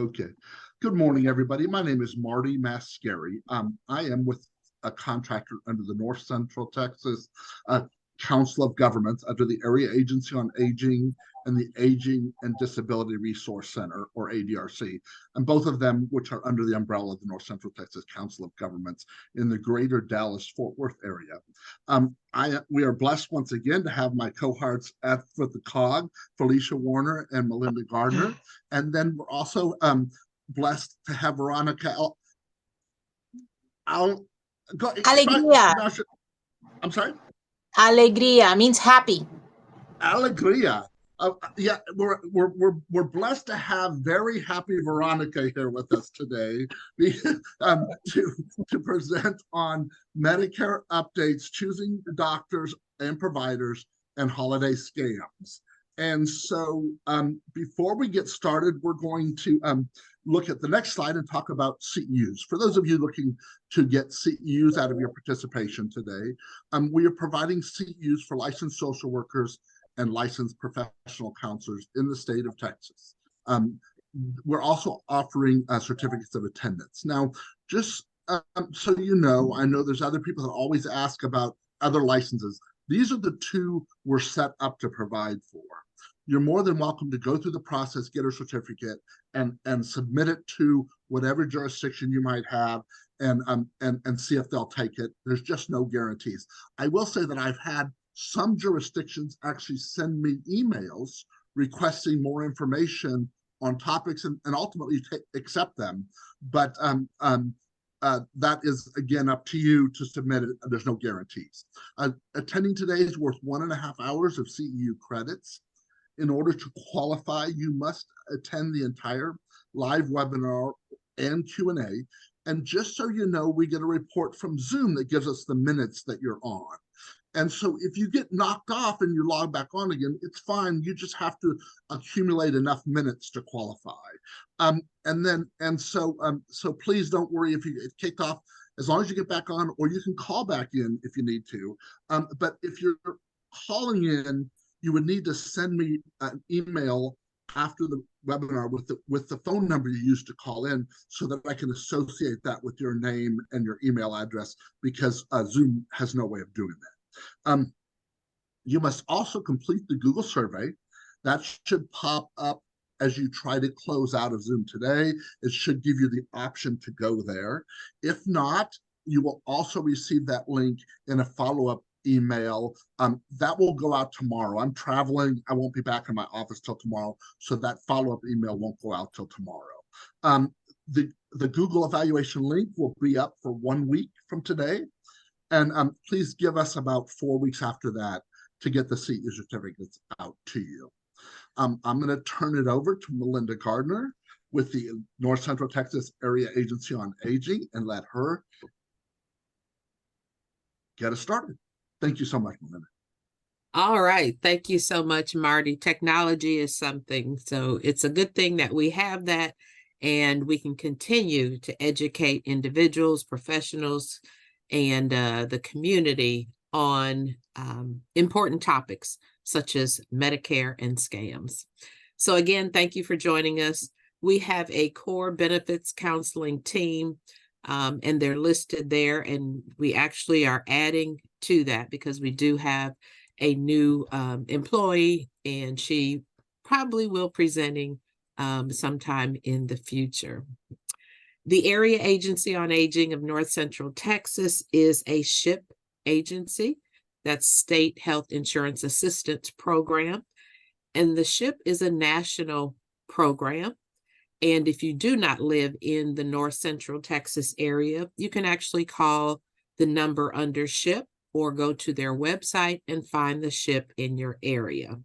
Okay. Good morning, everybody. My name is Marty Mascari. I am with a contractor under the North Central Texas uh, Council of Governments under the Area Agency on Aging and the Aging and Disability Resource Center, or ADRC, and both of them, which are under the umbrella of the North Central Texas Council of Governments in the greater Dallas-Fort Worth area. We are blessed once again to have my cohorts for the COG, Felicia Warner and Melinda Gardner. And then we're also blessed to have Veronica. I'll go. Alegría. I'm sorry. Alegría means happy. Alegría. Yeah, we're blessed to have very happy Veronica here with us today to present on Medicare updates, choosing doctors and providers, and holiday scams. And so before we get started, we're going to look at the next slide and talk about CEUs. For those of you looking to get CEUs out of your participation today, we are providing CEUs for licensed social workers and licensed professional counselors in the state of Texas. We're also offering certificates of attendance. Now, just so you know, I know there's other people that always ask about other licenses. These are the two we're set up to provide for. You're more than welcome to go through the process, get a certificate, and submit it to whatever jurisdiction you might have, and see if they'll take it. There's just no guarantees. I will say that I've had some jurisdictions actually send me emails requesting more information on topics and ultimately accept them. But that is, again, up to you to submit it. There's no guarantees. Attending today is worth 1.5 hours of CEU credits. In order to qualify, you must attend the entire live webinar and Q&A. And just so you know, we get a report from Zoom that gives us the minutes that you're on. And so if you get knocked off and you log back on again, it's fine. You just have to accumulate enough minutes to qualify. So please don't worry if you get kicked off, as long as you get back on, or you can call back in if you need to. But if you're calling in, you would need to send me an email after the webinar with the phone number you used to call in, so that I can associate that with your name and your email address, because Zoom has no way of doing that. You must also complete the Google survey. That should pop up as you try to close out of Zoom today. It should give you the option to go there. If not, you will also receive that link in a follow-up email that will go out tomorrow. I'm traveling. I won't be back in my office till tomorrow, so that follow-up email won't go out till tomorrow. The Google evaluation link will be up for 1 week from today, and please give us about 4 weeks after that to get the CEU certificates out to you. I'm going to turn it over to Melinda Gardner with the North Central Texas Area Agency on Aging and let her get us started. Thank you so much, Melinda. All right. Thank you so much, Marty. Technology is something. So it's a good thing that we have that, and we can continue to educate individuals, professionals, and the community on important topics such as Medicare and scams. So again, thank you for joining us. We have a core benefits counseling team, and they're listed there, and we actually are adding to that because we do have a new employee, and she probably will presenting sometime in the future. The Area Agency on Aging of North Central Texas is a SHIP agency. That's State Health Insurance Assistance Program. And the SHIP is a national program. And if you do not live in the North Central Texas area, you can actually call the number under SHIP or go to their website and find the SHIP in your area.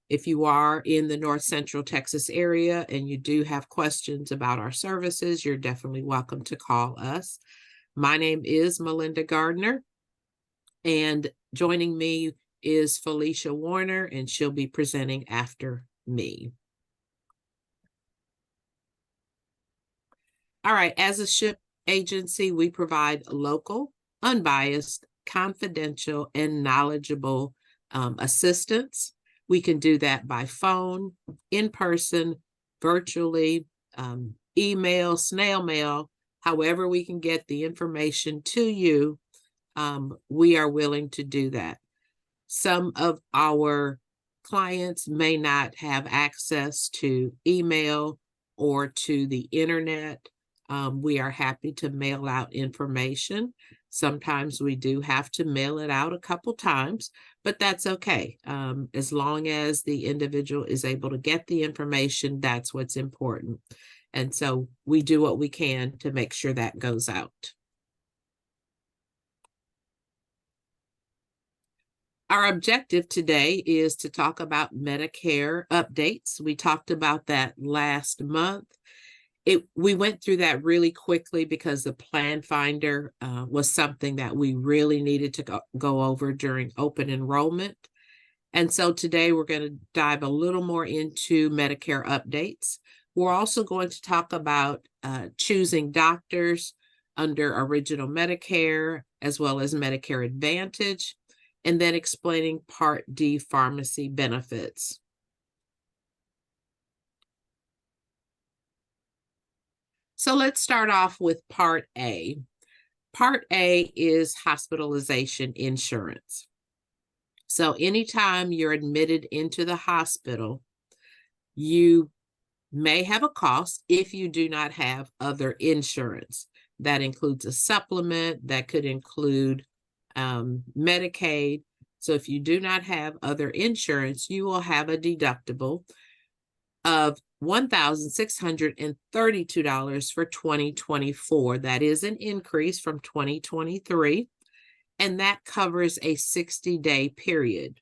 If you are in the North Central Texas area and you do have questions about our services, you're definitely welcome to call us. My name is Melinda Gardner, and joining me is Felicia Warner, and she'll be presenting after me. All right, as a SHIP agency, we provide local, unbiased, confidential, and knowledgeable assistance. We can do that by phone, in person, virtually, email, snail mail, however we can get the information to you, we are willing to do that. Some of our clients may not have access to email or to the internet. We are happy to mail out information. Sometimes we do have to mail it out a couple times, but that's okay. As long as the individual is able to get the information, that's what's important. And so we do what we can to make sure that goes out. Our objective today is to talk about Medicare updates. We talked about that last month. We went through that really quickly because the plan finder was something that we really needed to go over during open enrollment. And so today we're going to dive a little more into Medicare updates. We're also going to talk about choosing doctors under Original Medicare as well as Medicare Advantage, and then explaining Part D pharmacy benefits. So let's start off with Part A. Part A is hospitalization insurance. So anytime you're admitted into the hospital, you may have a cost if you do not have other insurance. That includes a supplement, that could include Medicaid. So if you do not have other insurance, you will have a deductible of $1,632 for 2024. That is an increase from 2023, and that covers a 60-day period.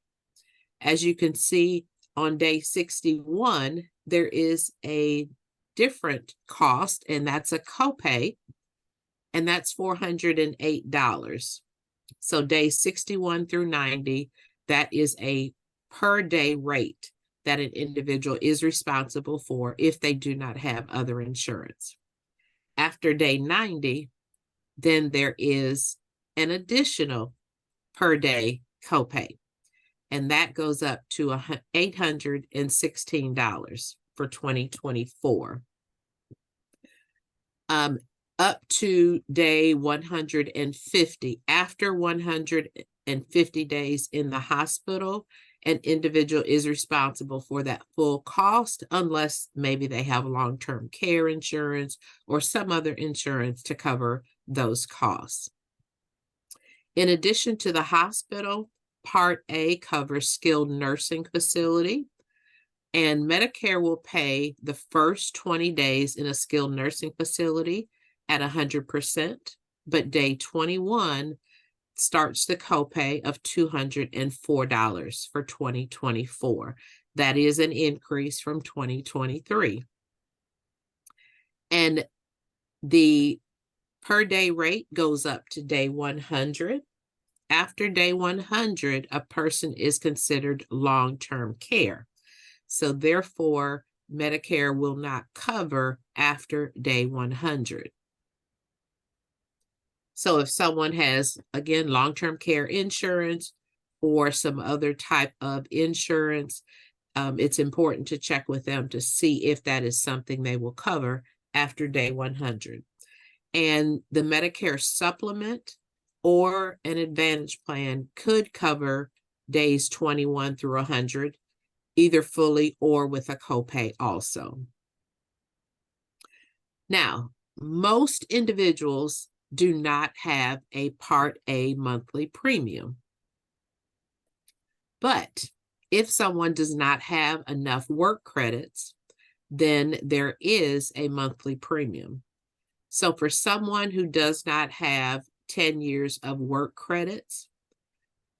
As you can see, on day 61, there is a different cost, and that's a copay, and that's $408. So days 61 through 90, that is a per day rate that an individual is responsible for if they do not have other insurance. After day 90, then there is an additional per day copay, and that goes up to $816 for 2024. Up to day 150. After 150 days in the hospital, an individual is responsible for that full cost unless maybe they have long-term care insurance or some other insurance to cover those costs. In addition to the hospital, Part A covers skilled nursing facility, and Medicare will pay the first 20 days in a skilled nursing facility at 100%, but day 21 starts the copay of $204 for 2024. That is an increase from 2023. And the per day rate goes up to day 100. After day 100, a person is considered long-term care. So therefore, Medicare will not cover after day 100. So if someone has, again, long-term care insurance or some other type of insurance, it's important to check with them to see if that is something they will cover after day 100. And the Medicare supplement or an Advantage plan could cover days 21 through 100, either fully or with a copay also. Now, most individuals do not have a Part A monthly premium. But if someone does not have enough work credits, then there is a monthly premium. So for someone who does not have 10 years of work credits,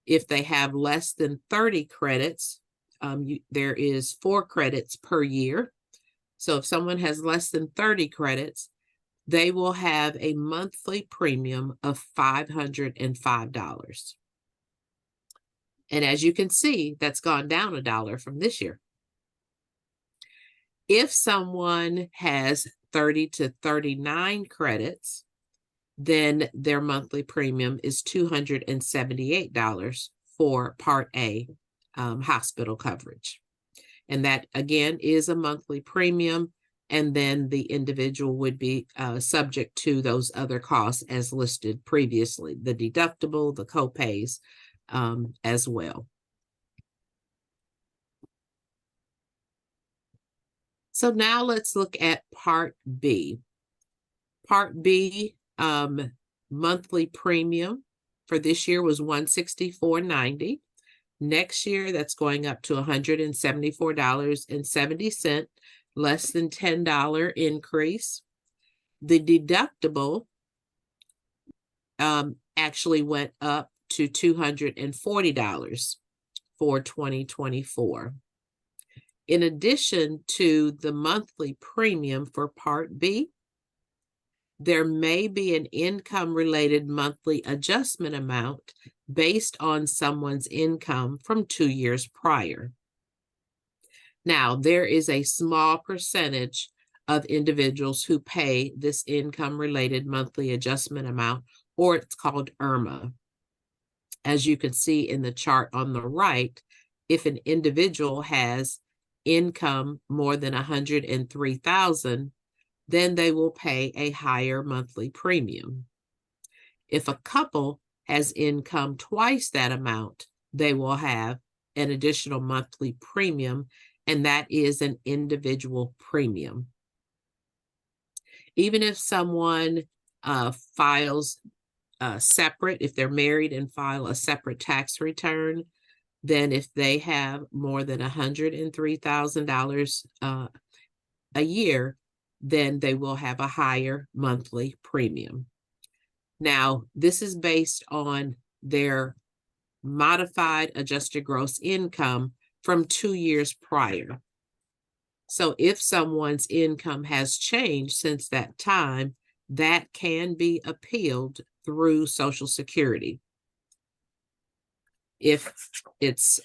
if they have less than 30 credits, there is 4 credits per year. So if someone has less than 30 credits, they will have a monthly premium of $505. And as you can see, that's gone down $1 from this year. If someone has 30 to 39 credits, then their monthly premium is $278 for Part A hospital coverage. And that, again, is a monthly premium. and then the individual would be subject to those other costs as listed previously, the deductible, the copays, as well. So now let's look at Part B. Part B, monthly premium for this year was $164.90. Next year, that's going up to $174.70, less than $10 increase. The deductible actually went up to $240 for 2024. In addition to the monthly premium for Part B, there may be an income-related monthly adjustment amount based on someone's income from 2 years prior. Now, there is a small percentage of individuals who pay this income-related monthly adjustment amount, or it's called IRMA. As you can see in the chart on the right, if an individual has income more than $103,000, then they will pay a higher monthly premium. If a couple has income twice that amount, they will have an additional monthly premium, and that is an individual premium. Even if someone files separate, if they're married and file a separate tax return, then if they have more than $103,000 a year, then they will have a higher monthly premium. Now, this is based on their modified adjusted gross income from 2 years prior. So if someone's income has changed since that time, that can be appealed through Social Security if it's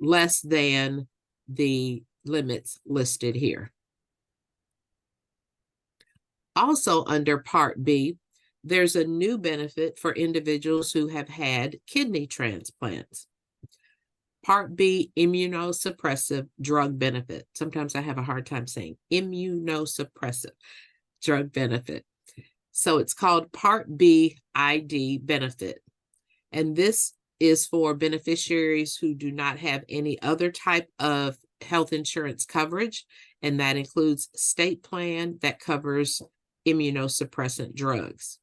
less than the limits listed here. Also under Part B, there's a new benefit for individuals who have had kidney transplants. Part B, immunosuppressive drug benefit. Sometimes I have a hard time saying immunosuppressive drug benefit. So it's called Part B ID benefit. And this is for beneficiaries who do not have any other type of health insurance coverage, and that includes state plan that covers immunosuppressant drugs.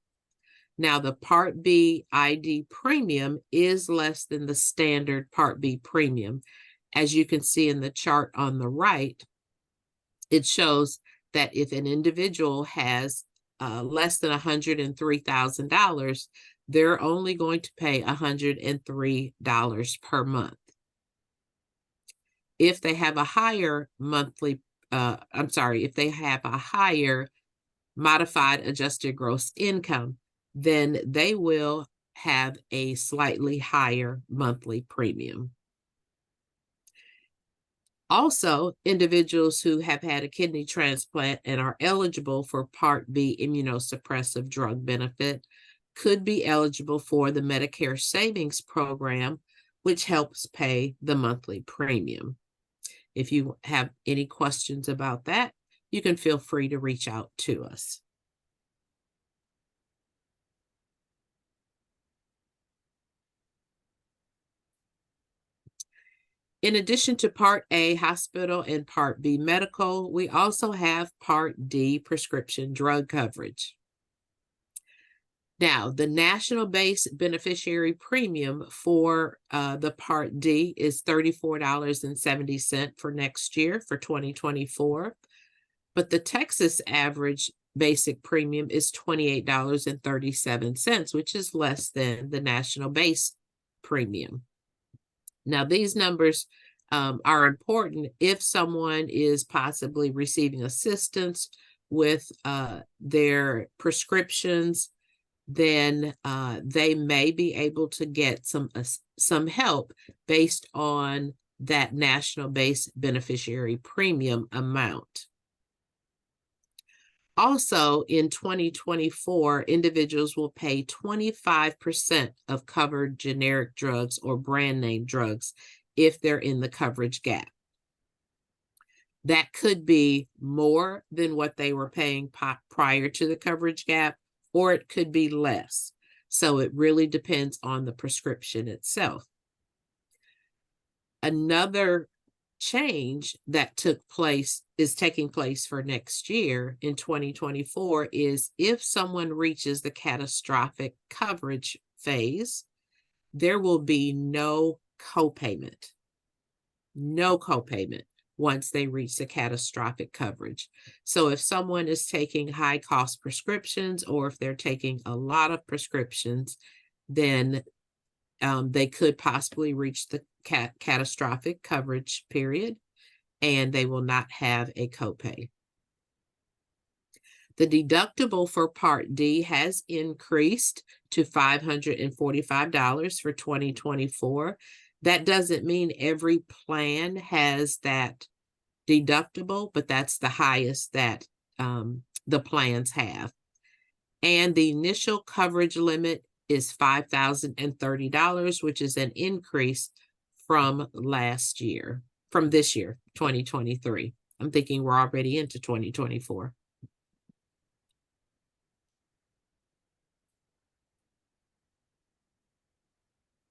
Now, the Part B ID premium is less than the standard Part B premium. As you can see in the chart on the right, it shows that if an individual has less than $103,000, they're only going to pay $103 per month. If they have a higher monthly, if they have a higher modified adjusted gross income, then they will have a slightly higher monthly premium. Also, individuals who have had a kidney transplant and are eligible for Part B immunosuppressive drug benefit could be eligible for the Medicare Savings Program, which helps pay the monthly premium. If you have any questions about that, you can feel free to reach out to us. In addition to Part A, hospital, and Part B, medical, we also have Part D, prescription drug coverage. Now, the national base beneficiary premium for the Part D is $34.70 for next year, for 2024. But the Texas average basic premium is $28.37, which is less than the national base premium. Now, these numbers are important if someone is possibly receiving assistance with their prescriptions, then they may be able to get some help based on that national base beneficiary premium amount. Also, in 2024, individuals will pay 25% of covered generic drugs or brand name drugs if they're in the coverage gap. that could be more than what they were paying prior to the coverage gap, or it could be less. So it really depends on the prescription itself. Another change that is taking place for next year in 2024 is if someone reaches the catastrophic coverage phase, there will be no copayment. No copayment once they reach the catastrophic coverage. So if someone is taking high cost prescriptions, or if they're taking a lot of prescriptions, then they could possibly reach the catastrophic coverage period, and they will not have a copay. The deductible for Part D has increased to $545 for 2024. That doesn't mean every plan has that deductible, but that's the highest that the plans have. And the initial coverage limit is $5,030, which is an increase from this year, 2023. I'm thinking we're already into 2024.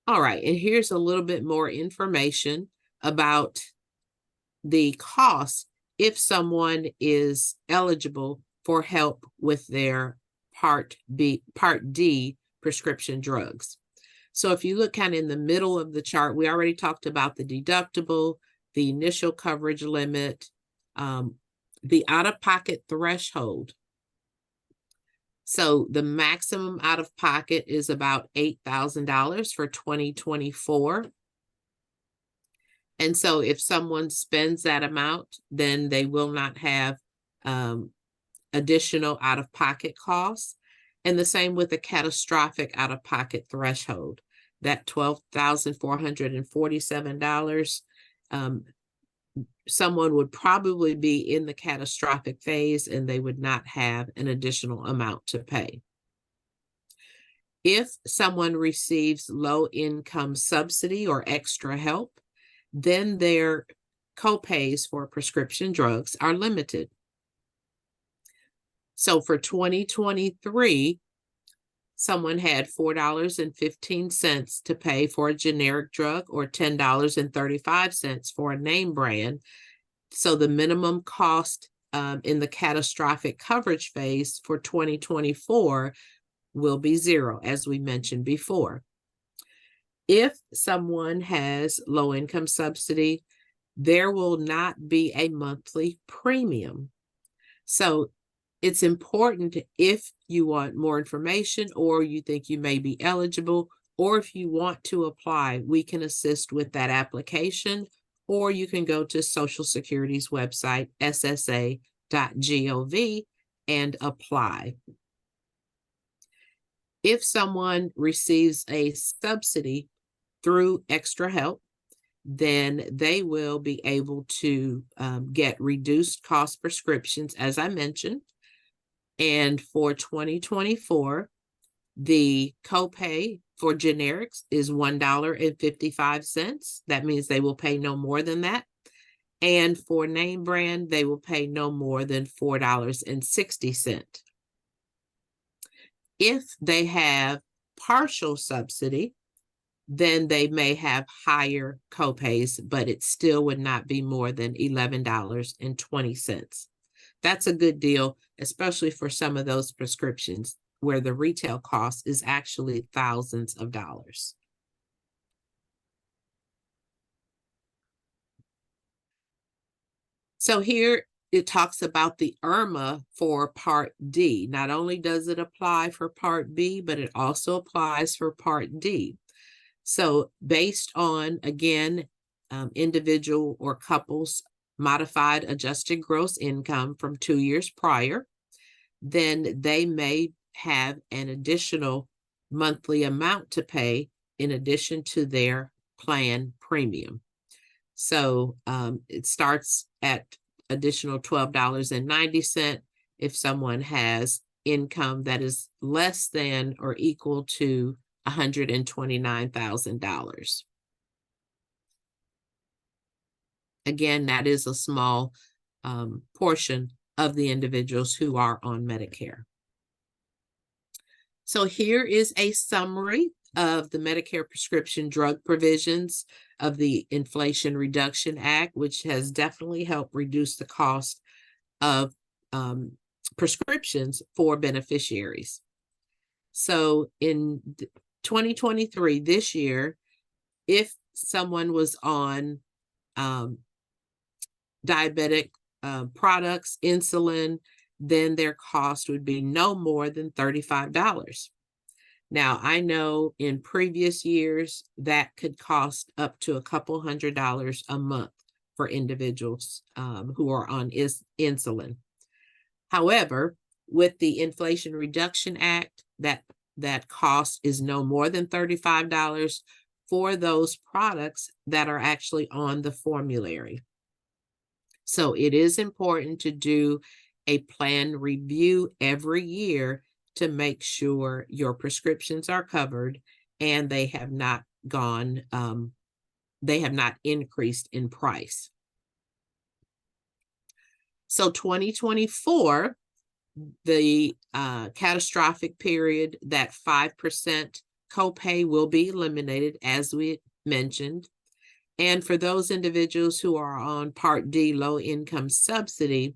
All right, and here's a little bit more information about the cost if someone is eligible for help with their Part D prescription drugs. So if you look kind of in the middle of the chart, we already talked about the deductible, the initial coverage limit, the out-of-pocket threshold. So the maximum out-of-pocket is about $8,000 for 2024. And so if someone spends that amount, then they will not have additional out-of-pocket costs. And the same with the catastrophic out-of-pocket threshold, that $12,447. Someone would probably be in the catastrophic phase and they would not have an additional amount to pay. If someone receives low income subsidy or extra help, then their copays for prescription drugs are limited. So for 2023, someone had $4.15 to pay for a generic drug, or $10.35 for a name brand. So the minimum cost in the catastrophic coverage phase for 2024 will be zero, as we mentioned before. If someone has low income subsidy, there will not be a monthly premium. So it's important, if you want more information, or you think you may be eligible, or if you want to apply, we can assist with that application, or you can go to Social Security's website, ssa.gov, and apply. If someone receives a subsidy through extra help, then they will be able to get reduced cost prescriptions, as I mentioned. And for 2024, the copay for generics is $1.55. That means they will pay no more than that. And for name brand, they will pay no more than $4.60. If they have partial subsidy, then they may have higher copays, but it still would not be more than $11.20. That's a good deal, especially for some of those prescriptions where the retail cost is actually thousands of dollars. So here it talks about the IRMA for Part D. Not only does it apply for Part B, but it also applies for Part D. So based on, again, individual or couples modified adjusted gross income from 2 years prior, then they may have an additional monthly amount to pay in addition to their plan premium. So it starts at additional $12.90 if someone has income that is less than or equal to $129,000. Again, that is a small portion of the individuals who are on Medicare. So here is a summary of the Medicare prescription drug provisions of the Inflation Reduction Act, which has definitely helped reduce the cost of prescriptions for beneficiaries. So in 2023, this year, if someone was on diabetic products, insulin, then their cost would be no more than $35. Now, I know in previous years that could cost up to a couple $100 a month for individuals who are on insulin. However, with the Inflation Reduction Act, that cost is no more than $35 for those products that are actually on the formulary. So it is important to do a plan review every year to make sure your prescriptions are covered and they have not increased in price. So 2024, the catastrophic period, that 5% copay will be eliminated, as we mentioned. And for those individuals who are on Part D low income subsidy,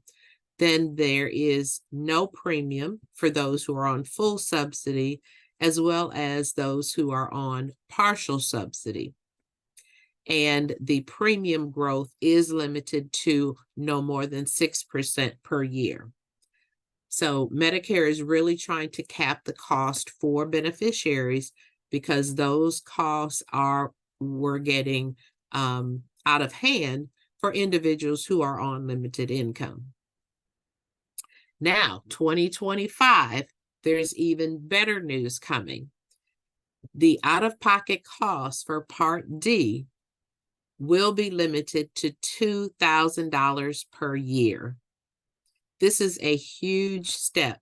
then there is no premium for those who are on full subsidy, as well as those who are on partial subsidy. And the premium growth is limited to no more than 6% per year. So Medicare is really trying to cap the cost for beneficiaries because those costs were getting out of hand for individuals who are on limited income. Now, 2025, there's even better news coming. The out-of-pocket cost for Part D will be limited to $2,000 per year. This is a huge step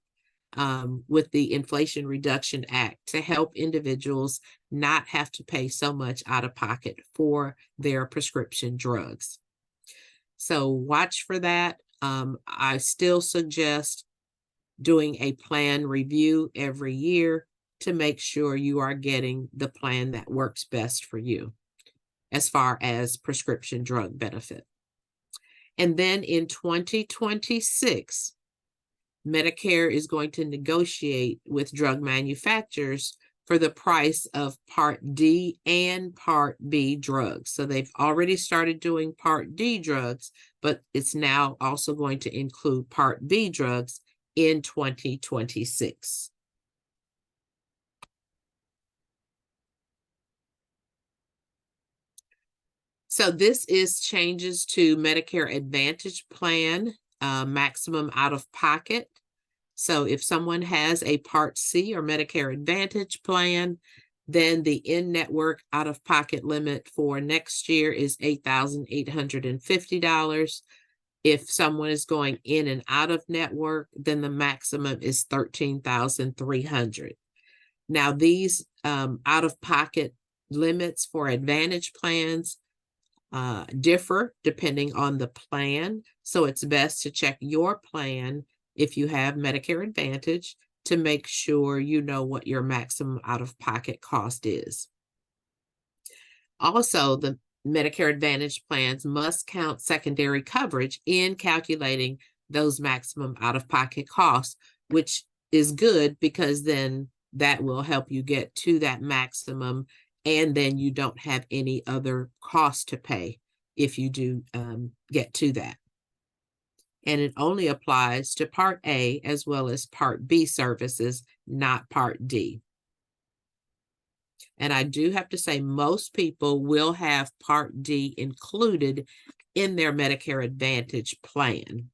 with the Inflation Reduction Act to help individuals not have to pay so much out of pocket for their prescription drugs. So watch for that. I still suggest doing a plan review every year to make sure you are getting the plan that works best for you as far as prescription drug benefit. And then in 2026, Medicare is going to negotiate with drug manufacturers for the price of Part D and Part B drugs. So they've already started doing Part D drugs, but it's now also going to include Part B drugs in 2026. So this is changes to Medicare Advantage plan, maximum out-of-pocket. So if someone has a Part C or Medicare Advantage plan, then the in-network out-of-pocket limit for next year is $8,850. If someone is going in and out of network, then the maximum is $13,300. Now, these out-of-pocket limits for Advantage plans differ depending on the plan. So it's best to check your plan if you have Medicare Advantage to make sure you know what your maximum out-of-pocket cost is. Also, the Medicare Advantage plans must count secondary coverage in calculating those maximum out-of-pocket costs, which is good because then that will help you get to that maximum, and then you don't have any other cost to pay if you do get to that. And it only applies to Part A as well as Part B services, not Part D. And I do have to say most people will have Part D included in their Medicare Advantage plan,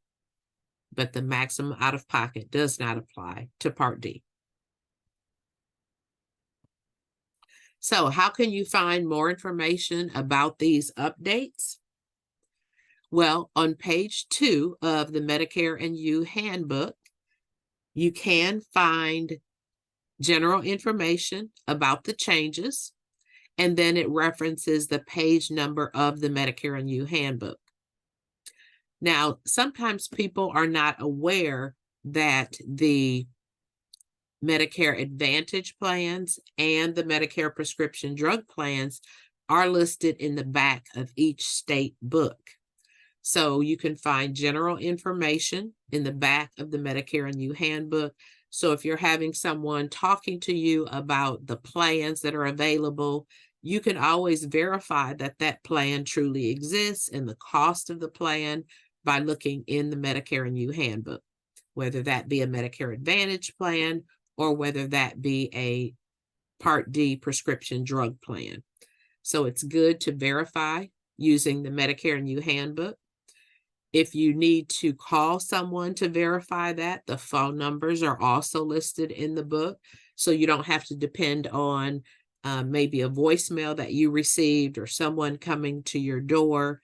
but the maximum out-of-pocket does not apply to Part D. So how can you find more information about these updates? Well, on page 2 of the Medicare and You handbook, you can find general information about the changes, and then it references the page number of the Medicare and You handbook. Now, sometimes people are not aware that the Medicare Advantage plans and the Medicare prescription drug plans are listed in the back of each state book. So you can find general information in the back of the Medicare and You handbook. So if you're having someone talking to you about the plans that are available, you can always verify that that plan truly exists and the cost of the plan by looking in the Medicare and You handbook, whether that be a Medicare Advantage plan or whether that be a Part D prescription drug plan. So it's good to verify using the Medicare and You handbook. If you need to call someone to verify that, the phone numbers are also listed in the book. So you don't have to depend on maybe a voicemail that you received or someone coming to your door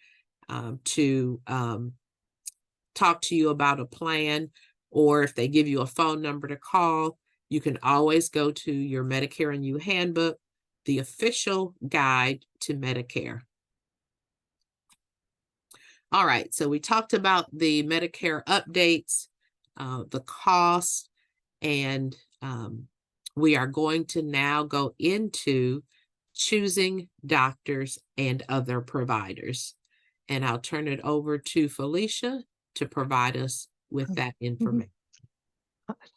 to talk to you about a plan, or if they give you a phone number to call, you can always go to your Medicare and You handbook, the official guide to Medicare. All right, so we talked about the Medicare updates, the cost, and we are going to now go into choosing doctors and other providers. And I'll turn it over to Felicia to provide us with that information.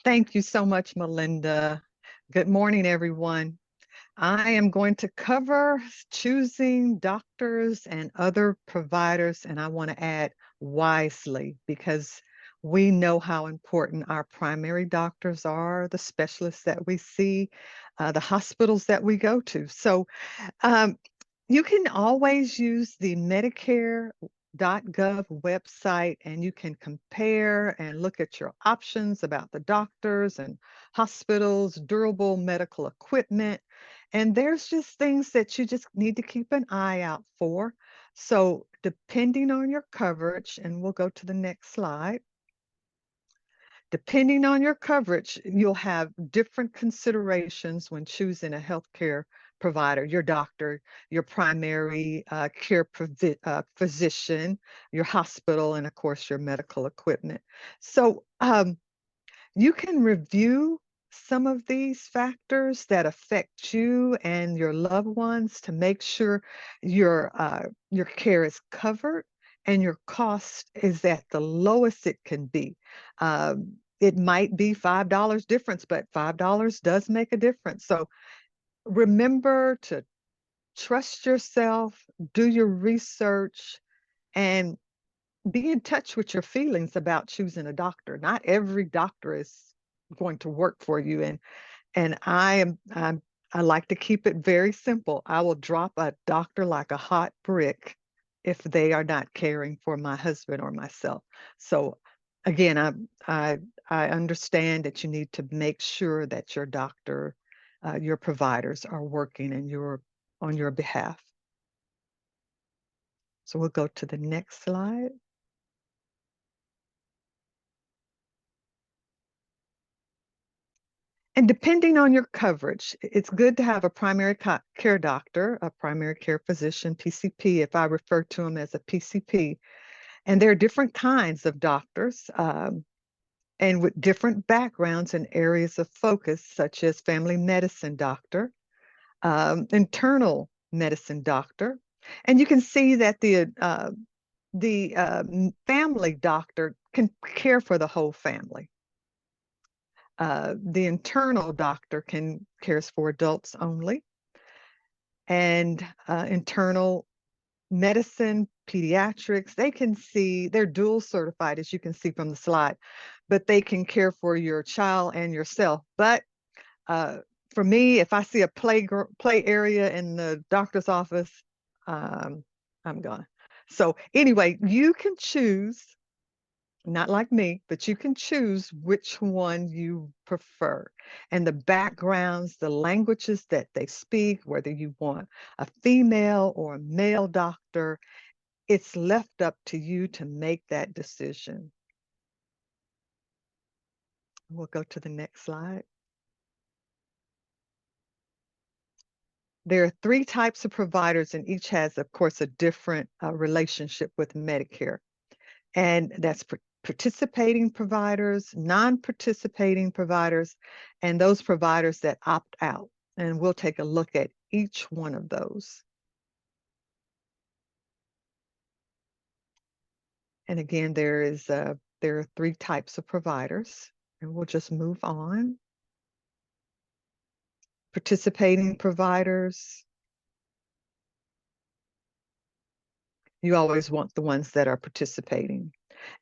Thank you so much, Melinda. Good morning, everyone. I am going to cover choosing doctors and other providers, and I want to add wisely because we know how important our primary doctors are, the specialists that we see, the hospitals that we go to. So you can always use the Medicare.gov website and you can compare and look at your options about the doctors and hospitals, durable medical equipment. And there's just things that you just need to keep an eye out for. So depending on your coverage, and we'll go to the next slide. Depending on your coverage, you'll have different considerations when choosing a healthcare provider, your doctor, your primary care physician, your hospital, and of course, your medical equipment. So you can review some of these factors that affect you and your loved ones to make sure your care is covered and your cost is at the lowest it can be. It might be $5 difference, but $5 does make a difference. So remember to trust yourself, do your research, and be in touch with your feelings about choosing a doctor. Not every doctor is going to work for you. And I like to keep it very simple. I will drop a doctor like a hot brick if they are not caring for my husband or myself. So again, I understand that you need to make sure that your doctor, your providers are working on your behalf. So we'll go to the next slide. And depending on your coverage, it's good to have a primary care doctor, a primary care physician, PCP, if I refer to them as a PCP. And there are different kinds of doctors and with different backgrounds and areas of focus, such as family medicine doctor, internal medicine doctor. And you can see that the family doctor can care for the whole family. The internal doctor cares for adults only, and internal medicine, pediatrics, they're dual certified, as you can see from the slide, but they can care for your child and yourself. But for me, if I see a play area in the doctor's office, I'm gone. So anyway, you can choose. Not like me, but you can choose which one you prefer. And the backgrounds, the languages that they speak, whether you want a female or a male doctor, it's left up to you to make that decision. We'll go to the next slide. There are 3 types of providers, and each has, of course, a different relationship with Medicare. And that's participating providers, non-participating providers, and those providers that opt out. And we'll take a look at each one of those. And again, there are 3 types of providers, and we'll just move on. Participating providers. You always want the ones that are participating.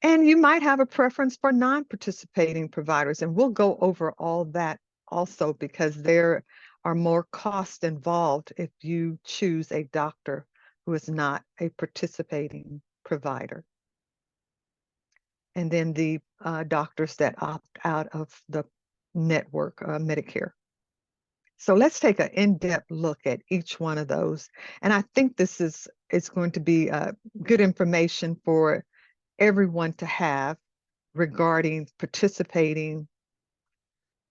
And you might have a preference for non-participating providers, and we'll go over all that also because there are more costs involved if you choose a doctor who is not a participating provider. And then the doctors that opt out of the network, Medicare. So let's take an in-depth look at each one of those. And I think this is going to be good information for everyone to have regarding participating.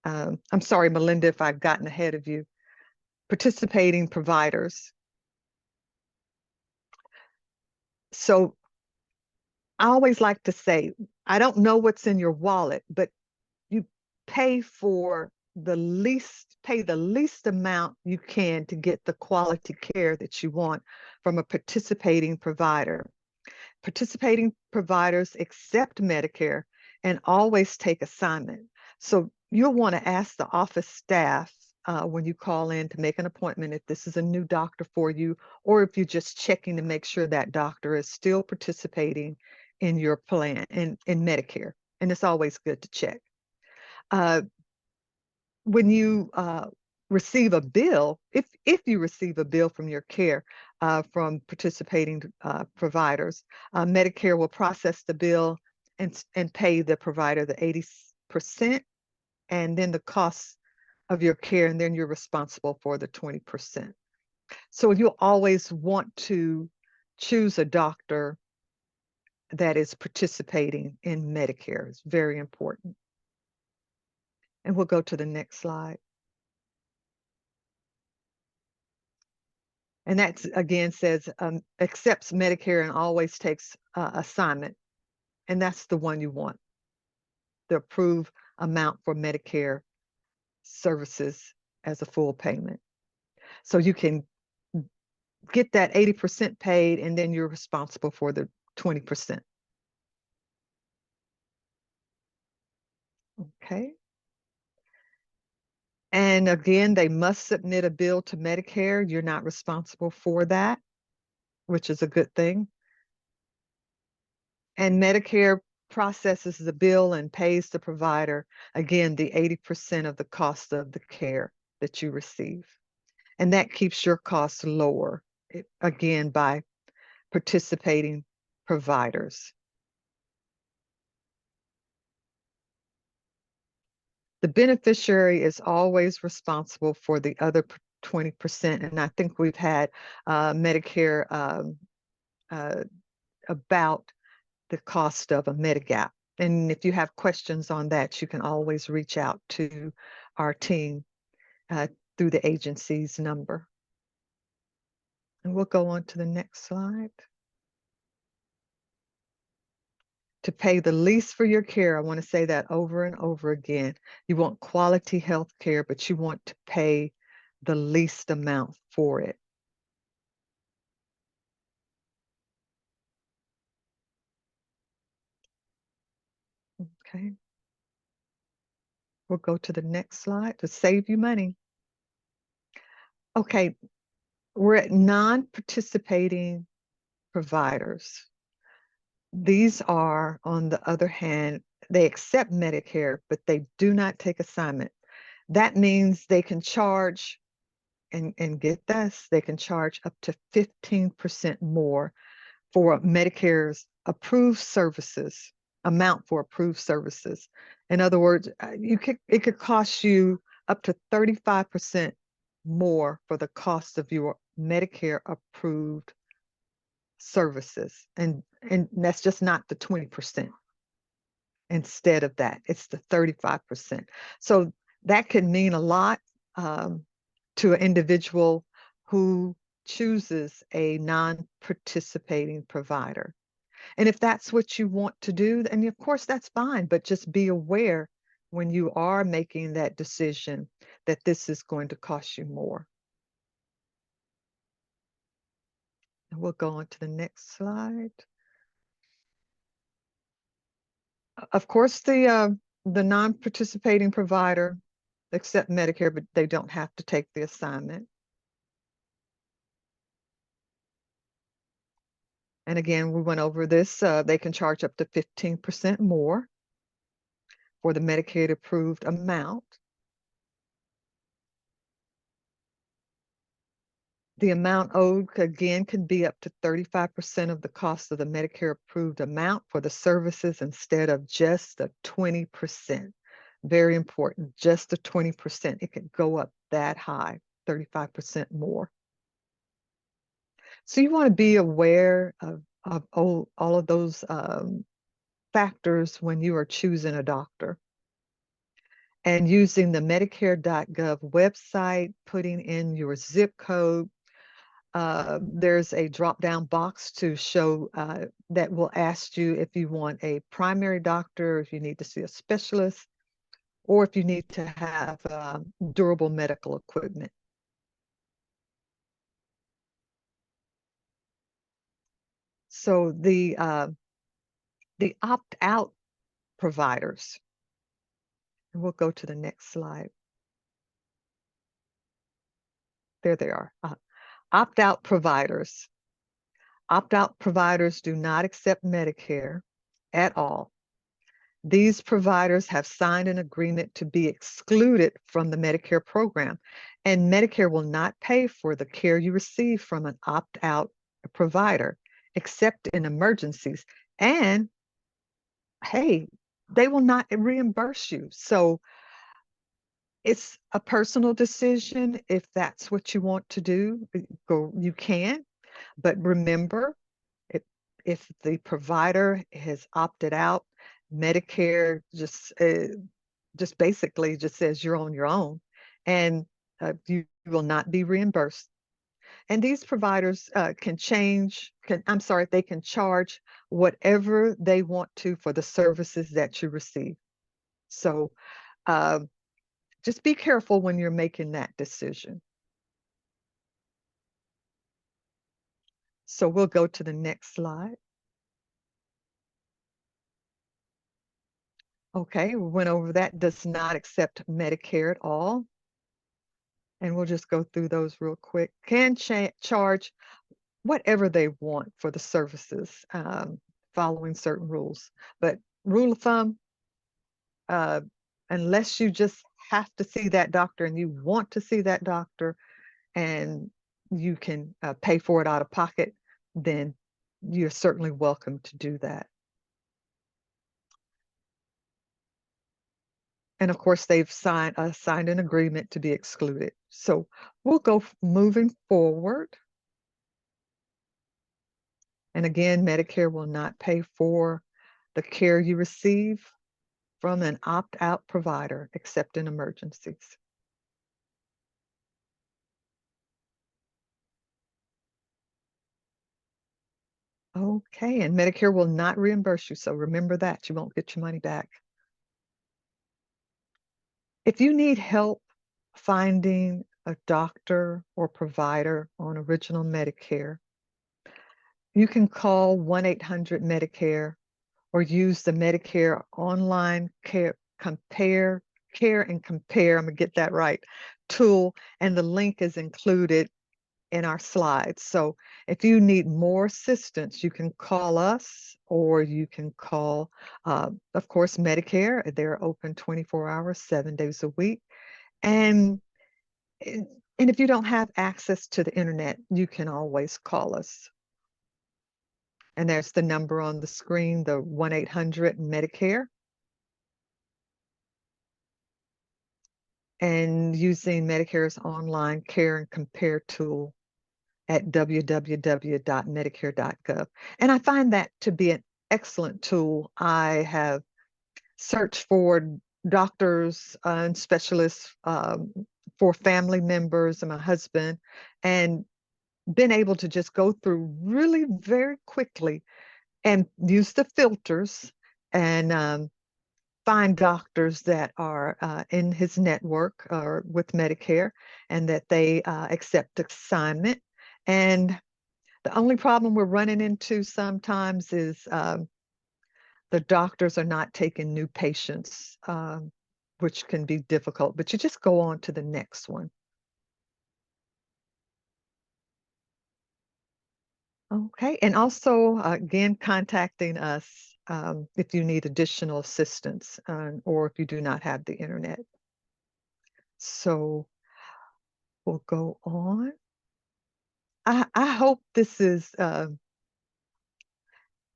I'm sorry, Melinda, if I've gotten ahead of you. Participating providers. So I always like to say, I don't know what's in your wallet, but you pay the least amount you can to get the quality care that you want from a participating provider. Participating providers accept Medicare and always take assignment. So you'll want to ask the office staff when you call in to make an appointment if this is a new doctor for you, or if you're just checking to make sure that doctor is still participating in your plan, in Medicare. And it's always good to check. When you receive a bill, if you receive a bill from your care from participating providers, Medicare will process the bill and pay the provider the 80%, and then the costs of your care, and then you're responsible for the 20%. So you'll always want to choose a doctor that is participating in Medicare. It's very important. And we'll go to the next slide. And that again says accepts Medicare and always takes assignment. And that's the one you want, the approved amount for Medicare services as a full payment. So you can get that 80% paid, and then you're responsible for the 20%. Okay. And again, they must submit a bill to Medicare. You're not responsible for that, which is a good thing. And Medicare processes the bill and pays the provider, again, the 80% of the cost of the care that you receive. And that keeps your costs lower, again, by participating providers. The beneficiary is always responsible for the other 20%. And I think we've had Medicare about the cost of a Medigap. And if you have questions on that, you can always reach out to our team through the agency's number. And we'll go on to the next slide. To pay the least for your care, I want to say that over and over again. You want quality health care, but you want to pay the least amount for it. Okay. We'll go to the next slide to save you money. Okay, we're at non-participating providers. These are, on the other hand, they accept Medicare, but they do not take assignment. That means they can charge, and get this, they can charge up to 15% more for Medicare's approved services, amount for approved services. In other words, it could cost you up to 35% more for the cost of your Medicare approved services. And that's just not the 20%. Instead of that, it's the 35%. So that can mean a lot to an individual who chooses a non-participating provider. And if that's what you want to do, then of course that's fine, but just be aware when you are making that decision that this is going to cost you more. And we'll go on to the next slide. Of course, the non-participating provider accept Medicare, but they don't have to take the assignment. And again, we went over this. They can charge up to 15% more for the Medicaid approved amount. The amount owed, again, can be up to 35% of the cost of the Medicare approved amount for the services instead of just the 20%. Very important, just the 20%. It could go up that high, 35% more. So you want to be aware of all of those factors when you are choosing a doctor. And using the Medicare.gov website, putting in your zip code, there's a drop-down box to show that will ask you if you want a primary doctor, if you need to see a specialist, or if you need to have durable medical equipment. So the opt-out providers, and we'll go to the next slide. There they are. Opt-out providers. Opt-out providers do not accept Medicare at all. These providers have signed an agreement to be excluded from the Medicare program, and Medicare will not pay for the care you receive from an opt-out provider, except in emergencies. And hey, they will not reimburse you. So it's a personal decision. If that's what you want to do, you can. But remember, if the provider has opted out, Medicare just basically just says you're on your own, and you will not be reimbursed. And these providers they can charge whatever they want to for the services that you receive. So just be careful when you're making that decision. So we'll go to the next slide. Okay, we went over that. Does not accept Medicare at all. And we'll just go through those real quick. Can charge whatever they want for the services, following certain rules. But rule of thumb, unless you just have to see that doctor and you want to see that doctor and you can pay for it out of pocket, then you're certainly welcome to do that. And of course, they've signed an agreement to be excluded. So we'll go moving forward. And again, Medicare will not pay for the care you receive from an opt-out provider, except in emergencies. Okay, and Medicare will not reimburse you. So remember that, you won't get your money back. If you need help finding a doctor or provider on Original Medicare, you can call 1-800-MEDICARE or use the Medicare online care and compare, I'm gonna get that right, tool, and the link is included in our slides. So if you need more assistance, you can call us or you can call, of course, Medicare. They're open 24 hours, 7 days a week. And if you don't have access to the internet, you can always call us. And there's the number on the screen, the 1-800-MEDICARE. And using Medicare's online care and compare tool at www.medicare.gov. And I find that to be an excellent tool. I have searched for doctors and specialists for family members and my husband, and been able to just go through really very quickly and use the filters and find doctors that are in his network or with Medicare and that they accept assignment. And the only problem we're running into sometimes is the doctors are not taking new patients, which can be difficult, but you just go on to the next one. Okay, and also again, contacting us if you need additional assistance or if you do not have the internet. So we'll go on. I hope this is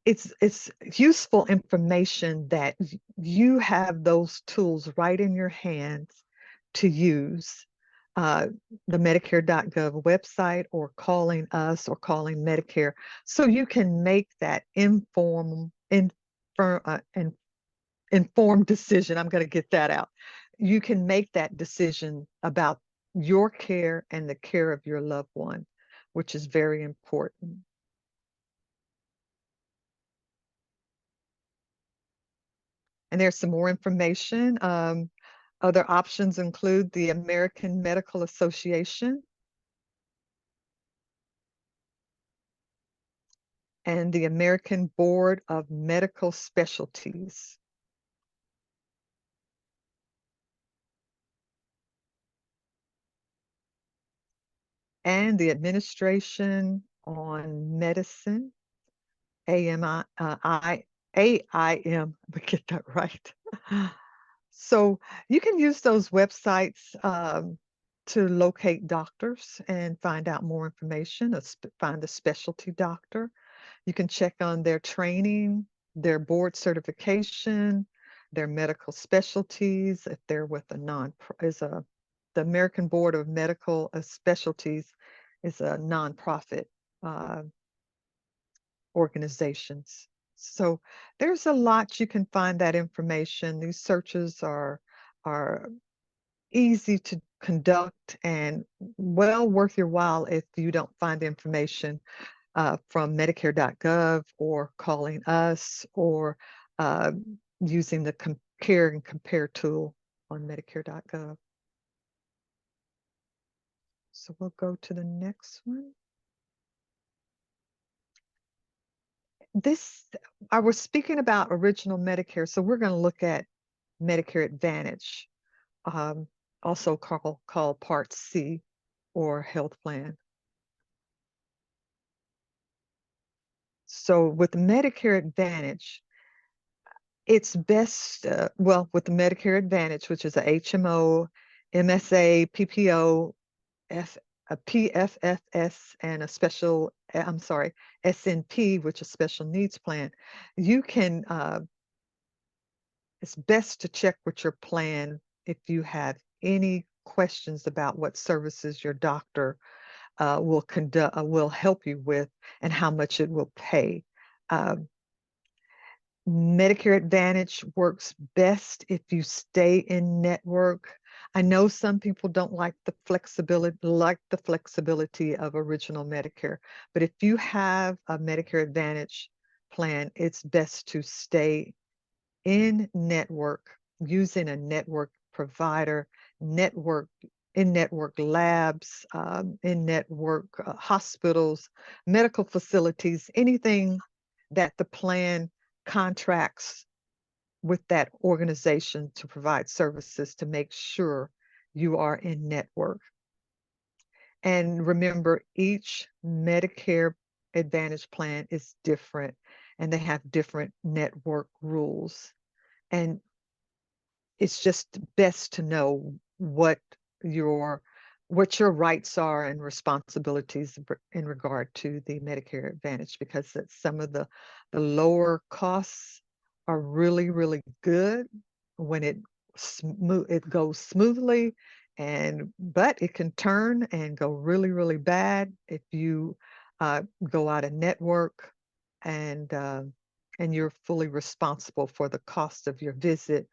it's useful information that you have those tools right in your hands to use. The Medicare.gov website or calling us or calling Medicare so you can make that informed decision. I'm going to get that out. You can make that decision about your care and the care of your loved one, which is very important. And there's some more information. Other options include the American Medical Association and the American Board of Medical Specialties. And the Administration on Medicine, AIM, but get that right. So you can use those websites to locate doctors and find out more information, find a specialty doctor. You can check on their training, their board certification, their medical specialties, if they're with the American Board of Medical Specialties is a nonprofit organizations. So there's a lot you can find that information. These searches are easy to conduct and well worth your while if you don't find information from Medicare.gov or calling us or using the Compare and Compare tool on Medicare.gov. So we'll go to the next one. I was speaking about original Medicare, so we're going to look at Medicare Advantage, also called Part C or health plan. So with Medicare Advantage, it's best, with the Medicare Advantage, which is a HMO, MSA, PPO, a PFFS, and a special, SNP, which is special needs plan, you can, it's best to check with your plan if you have any questions about what services your doctor will help you with and how much it will pay. Medicare Advantage works best if you stay in network. I know some people don't like the flexibility of original Medicare, but if you have a Medicare Advantage plan, it's best to stay in network using a network provider, in-network labs, in-network hospitals, medical facilities, anything that the plan contracts with that organization to provide services to make sure you are in network. And remember, each Medicare Advantage plan is different and they have different network rules. And it's just best to know what your rights are and responsibilities in regard to the Medicare Advantage, because some of the lower costs are really, really good when it goes smoothly, but it can turn and go really, really bad if you go out of network and you're fully responsible for the cost of your visit,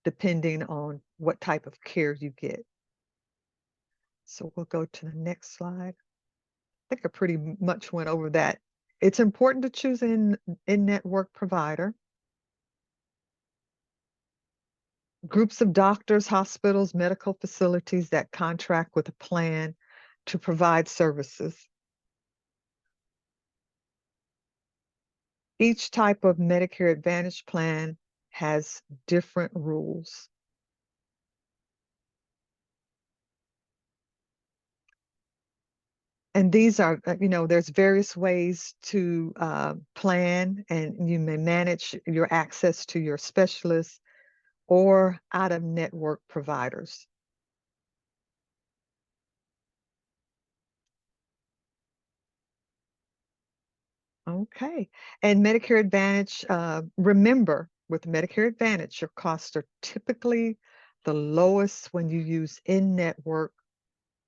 depending on what type of care you get. So we'll go to the next slide. I think I pretty much went over that It's important to choose an in-network provider. Groups of doctors, hospitals, medical facilities that contract with a plan to provide services. Each type of Medicare Advantage plan has different rules. And these are, there's various ways to plan, and you may manage your access to your specialists or out-of-network providers. Okay, and Medicare Advantage, remember, with Medicare Advantage, your costs are typically the lowest when you use in-network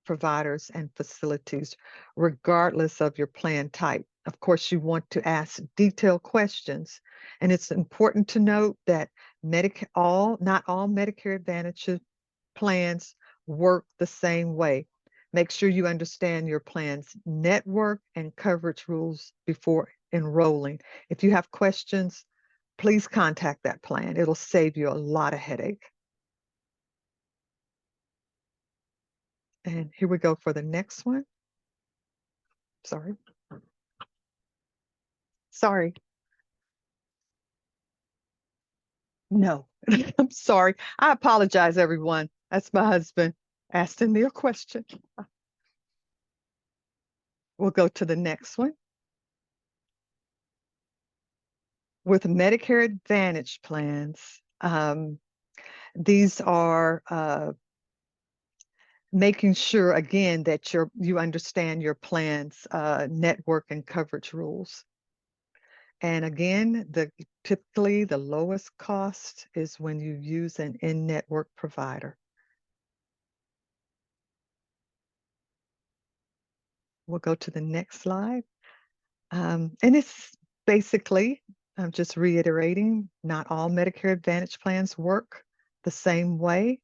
providers and facilities, regardless of your plan type. Of course, you want to ask detailed questions, and it's important to note that not all Medicare Advantage plans work the same way. Make sure you understand your plan's network and coverage rules before enrolling. If you have questions, please contact that plan. It'll save you a lot of headache. And here we go for the next one. Sorry. No, I'm sorry. I apologize, everyone. That's my husband asking me a question. We'll go to the next one. With Medicare Advantage plans, these are making sure, again, that you understand your plan's network and coverage rules. And again, typically the lowest cost is when you use an in-network provider. We'll go to the next slide. And it's basically, I'm just reiterating, not all Medicare Advantage plans work the same way.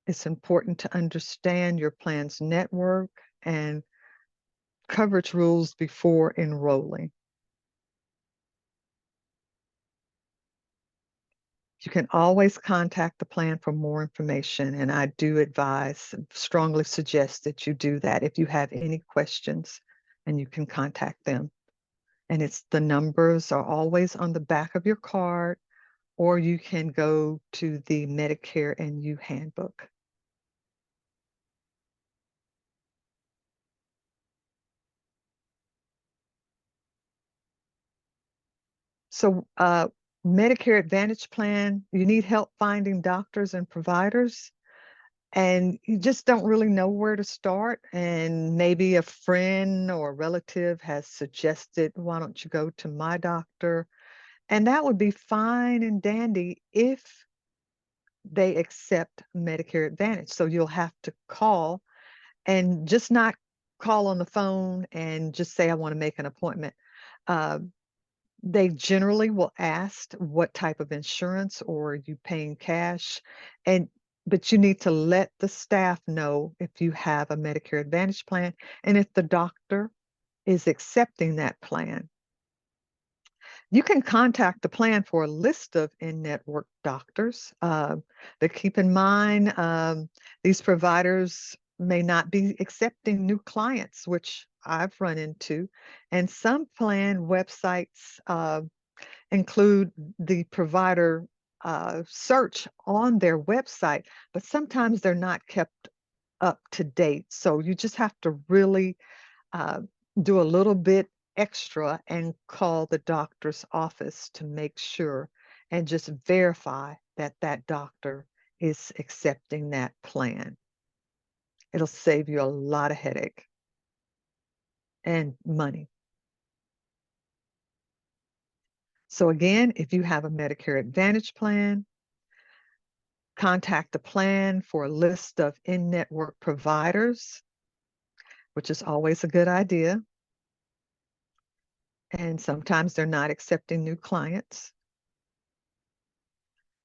It's important to understand your plan's network and coverage rules before enrolling. You can always contact the plan for more information, and I do advise, strongly suggest that you do that if you have any questions, and you can contact them. And the numbers are always on the back of your card, or you can go to the Medicare and You handbook. So Medicare Advantage plan, you need help finding doctors and providers, and you just don't really know where to start. And maybe a friend or a relative has suggested, why don't you go to my doctor? And that would be fine and dandy if they accept Medicare Advantage. So you'll have to call, and just not call on the phone and just say, I want to make an appointment. They generally will ask what type of insurance, or are you paying cash? But you need to let the staff know if you have a Medicare Advantage plan and if the doctor is accepting that plan. You can contact the plan for a list of in-network doctors. But keep in mind, these providers may not be accepting new clients, which I've run into. And some plan websites include the provider search on their website, but sometimes they're not kept up to date. So you just have to really do a little bit extra and call the doctor's office to make sure and just verify that that doctor is accepting that plan. It'll save you a lot of headache and money. So again, if you have a Medicare Advantage plan, contact the plan for a list of in-network providers, which is always a good idea. And sometimes they're not accepting new clients.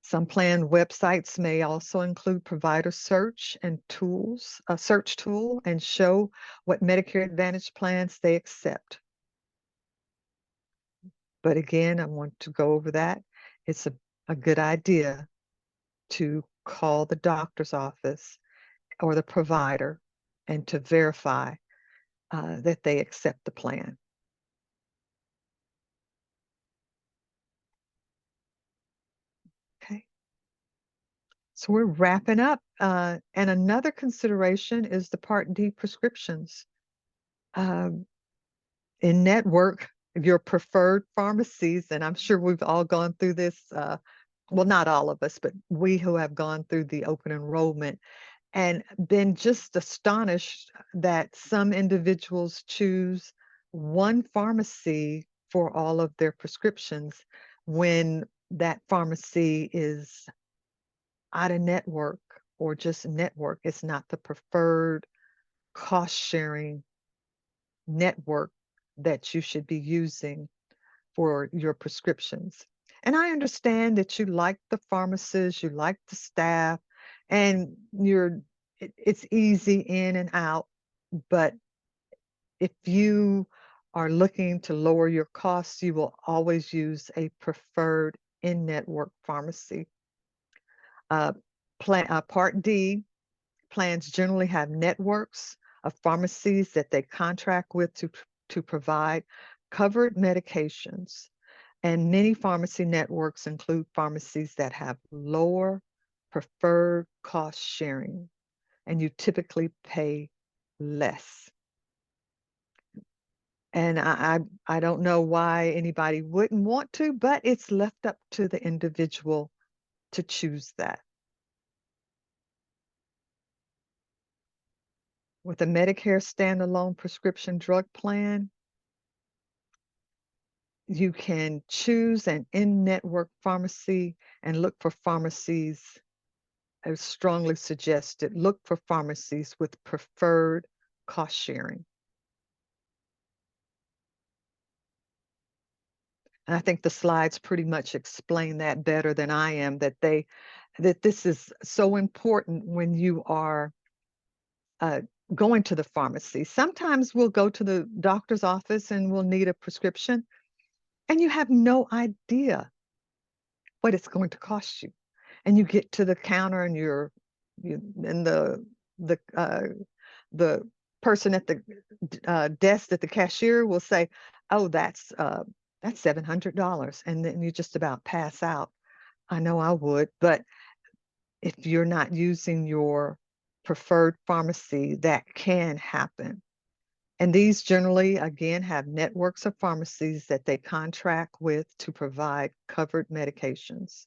Some plan websites may also include provider search and tools, a search tool, and show what Medicare Advantage plans they accept. But again, I want to go over that. It's a good idea to call the doctor's office or the provider and to verify that they accept the plan. Okay. So we're wrapping up. And another consideration is the Part D prescriptions. In network, your preferred pharmacies, and I'm sure we've all gone through this, well, not all of us, but we who have gone through the open enrollment and been just astonished that some individuals choose one pharmacy for all of their prescriptions when that pharmacy is out of network or just network. It's not the preferred cost sharing network that you should be using for your prescriptions. And I understand that you like the pharmacist, you like the staff, and it's easy in and out. But if you are looking to lower your costs, you will always use a preferred in-network pharmacy. Part D plans generally have networks of pharmacies that they contract with to provide covered medications. And many pharmacy networks include pharmacies that have lower preferred cost sharing, and you typically pay less. And I don't know why anybody wouldn't want to, but it's left up to the individual to choose that. With a Medicare standalone prescription drug plan, you can choose an in-network pharmacy and look for pharmacies. I strongly suggest it. Look for pharmacies with preferred cost sharing. And I think the slides pretty much explain that better than I am, that this is so important when you are going to the pharmacy. Sometimes we'll go to the doctor's office and we'll need a prescription, and you have no idea what it's going to cost you. And you get to the counter and and the person at the desk at the cashier will say, "Oh, that's $700," and then you just about pass out. I know I would, but if you're not using your preferred pharmacy, that can happen. And these generally, again, have networks of pharmacies that they contract with to provide covered medications.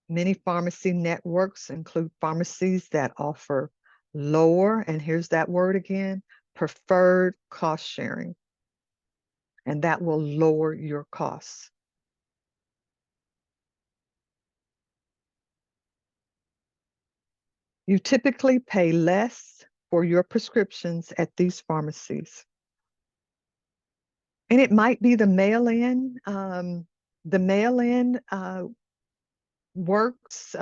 Many pharmacy networks include pharmacies that offer lower, and here's that word again, preferred cost sharing. And that will lower your costs. You typically pay less for your prescriptions at these pharmacies. And it might be the mail-in. The mail-in works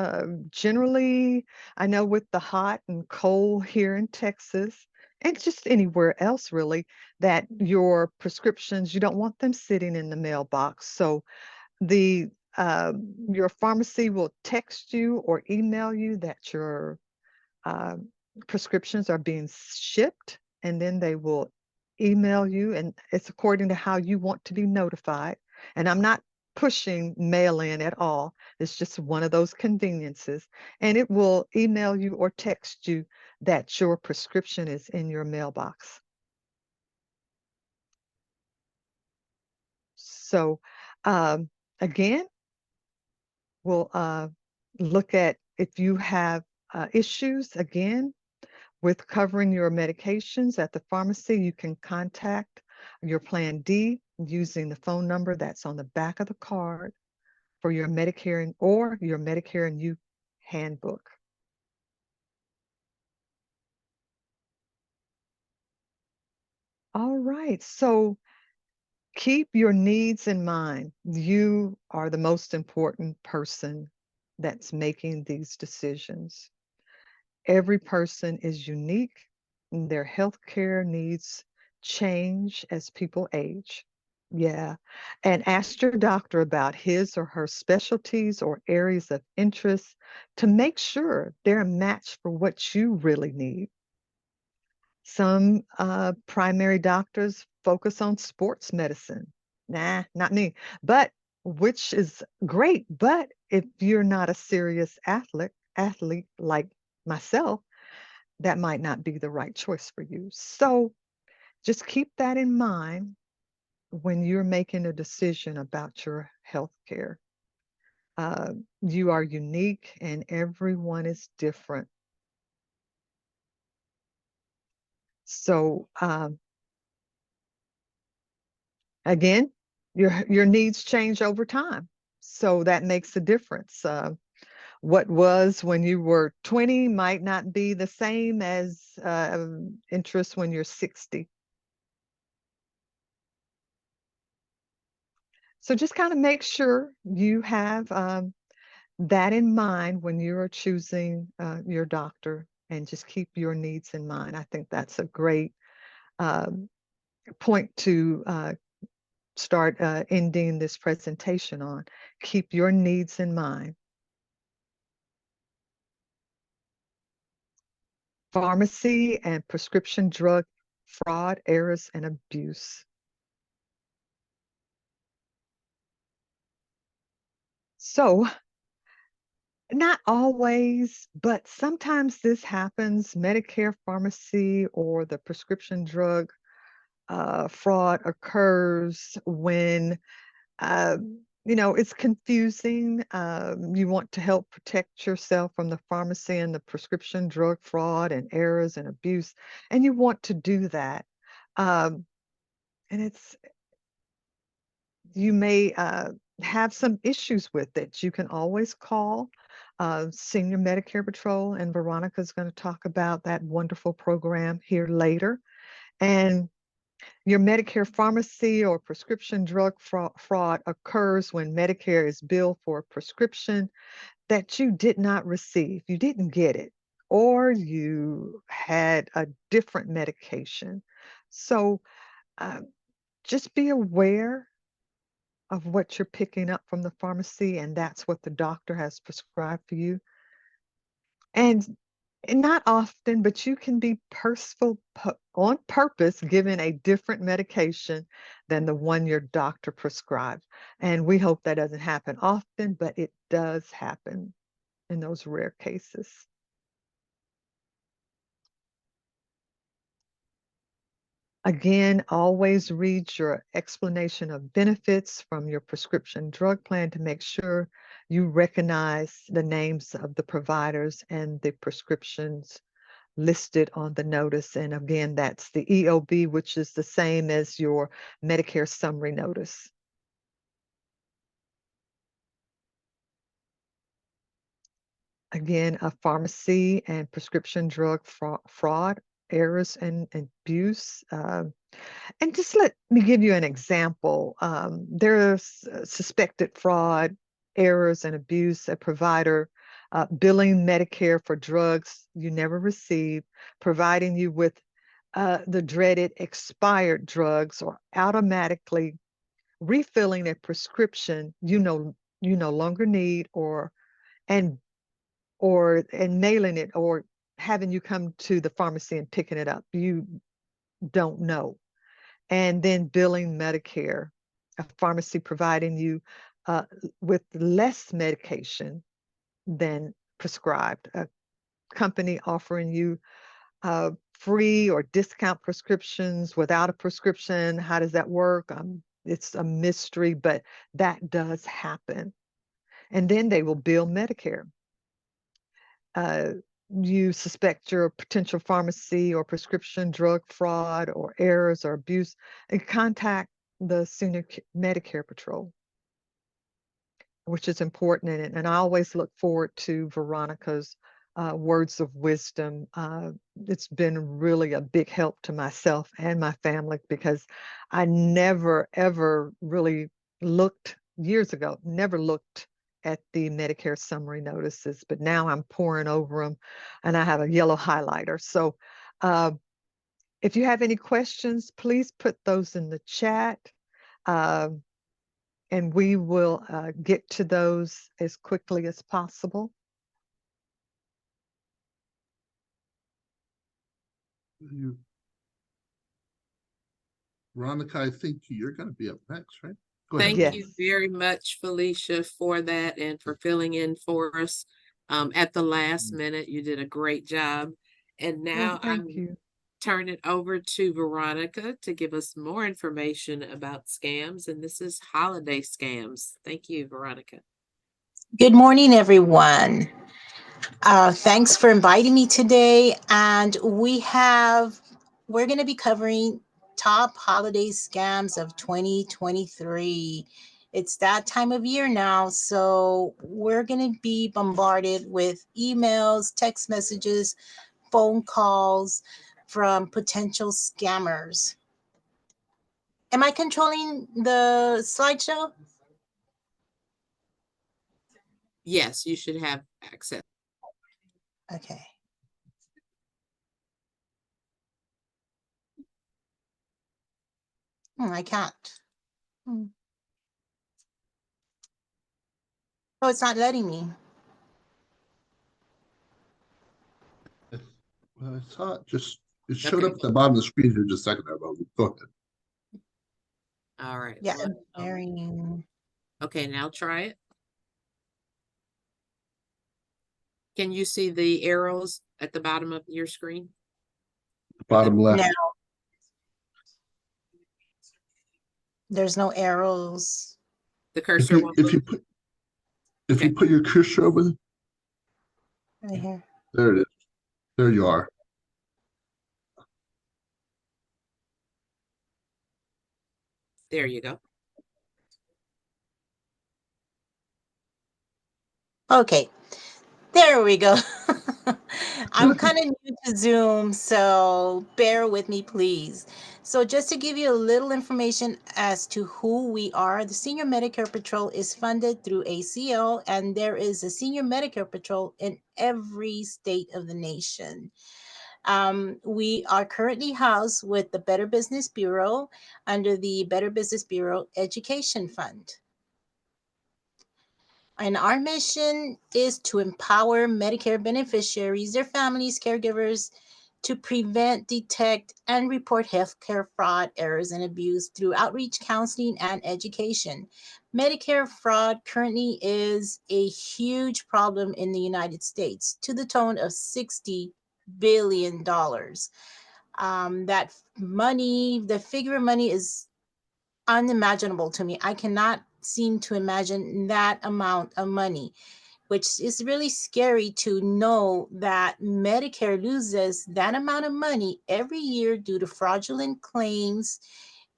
generally, I know with the hot and cold here in Texas, and just anywhere else really, that your prescriptions, you don't want them sitting in the mailbox. So your pharmacy will text you or email you that your prescriptions are being shipped, and then they will email you, and it's according to how you want to be notified. And I'm not pushing mail-in at all. It's just one of those conveniences, and it will email you or text you that your prescription is in your mailbox. So again, we'll look at if you have issues again with covering your medications at the pharmacy. You can contact your Plan D using the phone number that's on the back of the card for your Medicare or your Medicare and You handbook. All right, so Keep your needs in mind. You are the most important person that's making these decisions. Every person is unique, and their healthcare needs change as people age. Yeah. And ask your doctor about his or her specialties or areas of interest to make sure they're a match for what you really need. Some primary doctors focus on sports medicine. Nah, not me. But which is great. But if you're not a serious athlete like myself, that might not be the right choice for you. So just keep that in mind when you're making a decision about your health care. You are unique and everyone is different. So again, your needs change over time. So that makes a difference. What was when you were 20 might not be the same as interest when you're 60. So just kind of make sure you have that in mind when you are choosing your doctor, and just keep your needs in mind. I think that's a great point to start ending this presentation on. Keep your needs in mind. Pharmacy and prescription drug fraud, errors, and abuse. So, not always, but sometimes this happens. Medicare pharmacy or the prescription drug fraud occurs when it's confusing. You want to help protect yourself from the pharmacy and the prescription drug fraud and errors and abuse, and you want to do that. And you may have some issues with it. You can always call Senior Medicare Patrol, and Veronica is going to talk about that wonderful program here later. And your Medicare pharmacy or prescription drug fraud occurs when Medicare is billed for a prescription that you did not receive. You didn't get it, or you had a different medication. So just be aware of what you're picking up from the pharmacy, and that's what the doctor has prescribed for you. And not often, but you can be on purpose given a different medication than the one your doctor prescribed. And we hope that doesn't happen often, but it does happen in those rare cases. Again, always read your explanation of benefits from your prescription drug plan to make sure you recognize the names of the providers and the prescriptions listed on the notice. And again, that's the EOB, which is the same as your Medicare summary notice. Again, a pharmacy and prescription drug fraud, errors, and abuse. And just let me give you an example. There's suspected fraud, errors, and abuse. A provider billing Medicare for drugs you never received, providing you with the dreaded expired drugs, or automatically refilling a prescription you no longer need, and mailing it, or having you come to the pharmacy and picking it up. You don't know. And then billing Medicare, a pharmacy providing you with less medication than prescribed, a company offering you free or discount prescriptions without a prescription. How does that work? It's a mystery, but that does happen. And then they will bill Medicare. You suspect your potential pharmacy or prescription drug fraud or errors or abuse, and contact the Senior Medicare Patrol, which is important. And I always look forward to Veronica's words of wisdom. It's been really a big help to myself and my family, because I never, ever really looked years ago, never looked at the Medicare summary notices, but now I'm pouring over them and I have a yellow highlighter. So if you have any questions, please put those in the chat. And we will get to those as quickly as possible. Veronica, I think you're going to be up next, right? Go ahead. Thank you Yes. very much, Felicia, for that and for filling in for us at the last minute. You did a great job. And now Thank I'm you. turn it over to Veronica to give us more information about scams. And this is holiday scams. Thank you, Veronica. Good morning, everyone. Thanks for inviting me today. And we're going to be covering top holiday scams of 2023. It's that time of year now, so we're going to be bombarded with emails, text messages, phone calls from potential scammers. Am I controlling the slideshow? Yes, you should have access. Okay. I can't. Oh, it's not letting me. Well, I saw it showed up at the bottom of the screen here just a second ago. Go ahead. All right. Yeah, sharing. Okay, now try it. Can you see the arrows at the bottom of your screen? Bottom left. No. There's no arrows. The cursor If you put your cursor over Right here. there it is. There you are. There you go. Okay, there we go. I'm kind of new to Zoom, so bear with me, please. So just to give you a little information as to who we are, the Senior Medicare Patrol is funded through ACO, and there is a Senior Medicare Patrol in every state of the nation. We are currently housed with the Better Business Bureau under the Better Business Bureau Education Fund. And our mission is to empower Medicare beneficiaries, their families, caregivers, to prevent, detect, and report healthcare fraud, errors, and abuse through outreach, counseling, and education. Medicare fraud currently is a huge problem in the United States, to the tune of $60 billion. That money, the figure of money is unimaginable to me. I cannot seem to imagine that amount of money, which is really scary to know that Medicare loses that amount of money every year due to fraudulent claims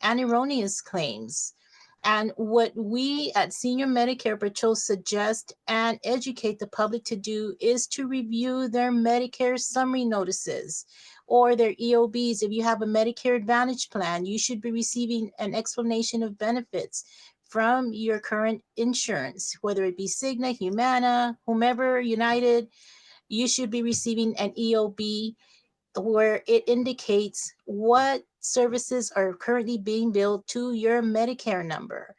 and erroneous claims. And what we at Senior Medicare Patrol suggest and educate the public to do is to review their Medicare summary notices or their EOBs. If you have a Medicare Advantage plan, you should be receiving an explanation of benefits from your current insurance, whether it be Cigna, Humana, whomever, United. You should be receiving an EOB where it indicates what services are currently being billed to your Medicare number.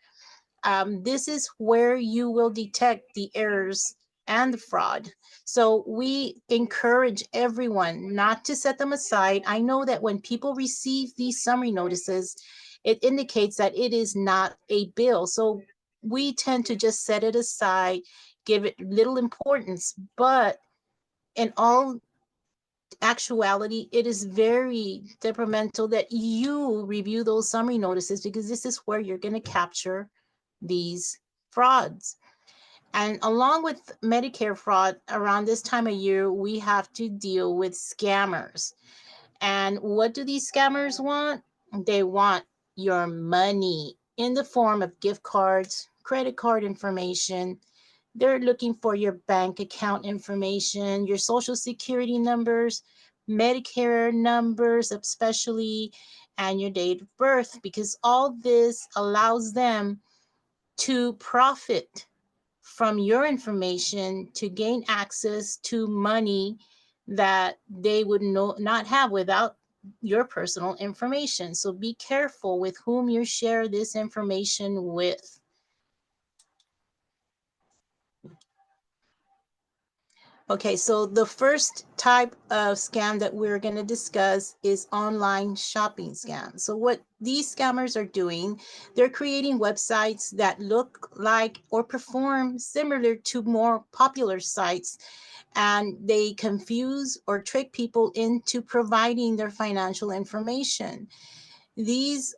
This is where you will detect the errors and the fraud. So we encourage everyone not to set them aside. I know that when people receive these summary notices, it indicates that it is not a bill. So we tend to just set it aside, give it little importance, but in all actuality, it is very detrimental that you review those summary notices, because this is where you're going to capture these frauds. And along with Medicare fraud, around this time of year, we have to deal with scammers. And what do these scammers want? They want your money in the form of gift cards, credit card information, They're looking for your bank account information, your social security numbers, Medicare numbers, especially, and your date of birth, because all this allows them to profit from your information to gain access to money that they would not have without your personal information. So be careful with whom you share this information with. Okay, so the first type of scam that we're going to discuss is online shopping scams. So what these scammers are doing, they're creating websites that look like or perform similar to more popular sites, and they confuse or trick people into providing their financial information. These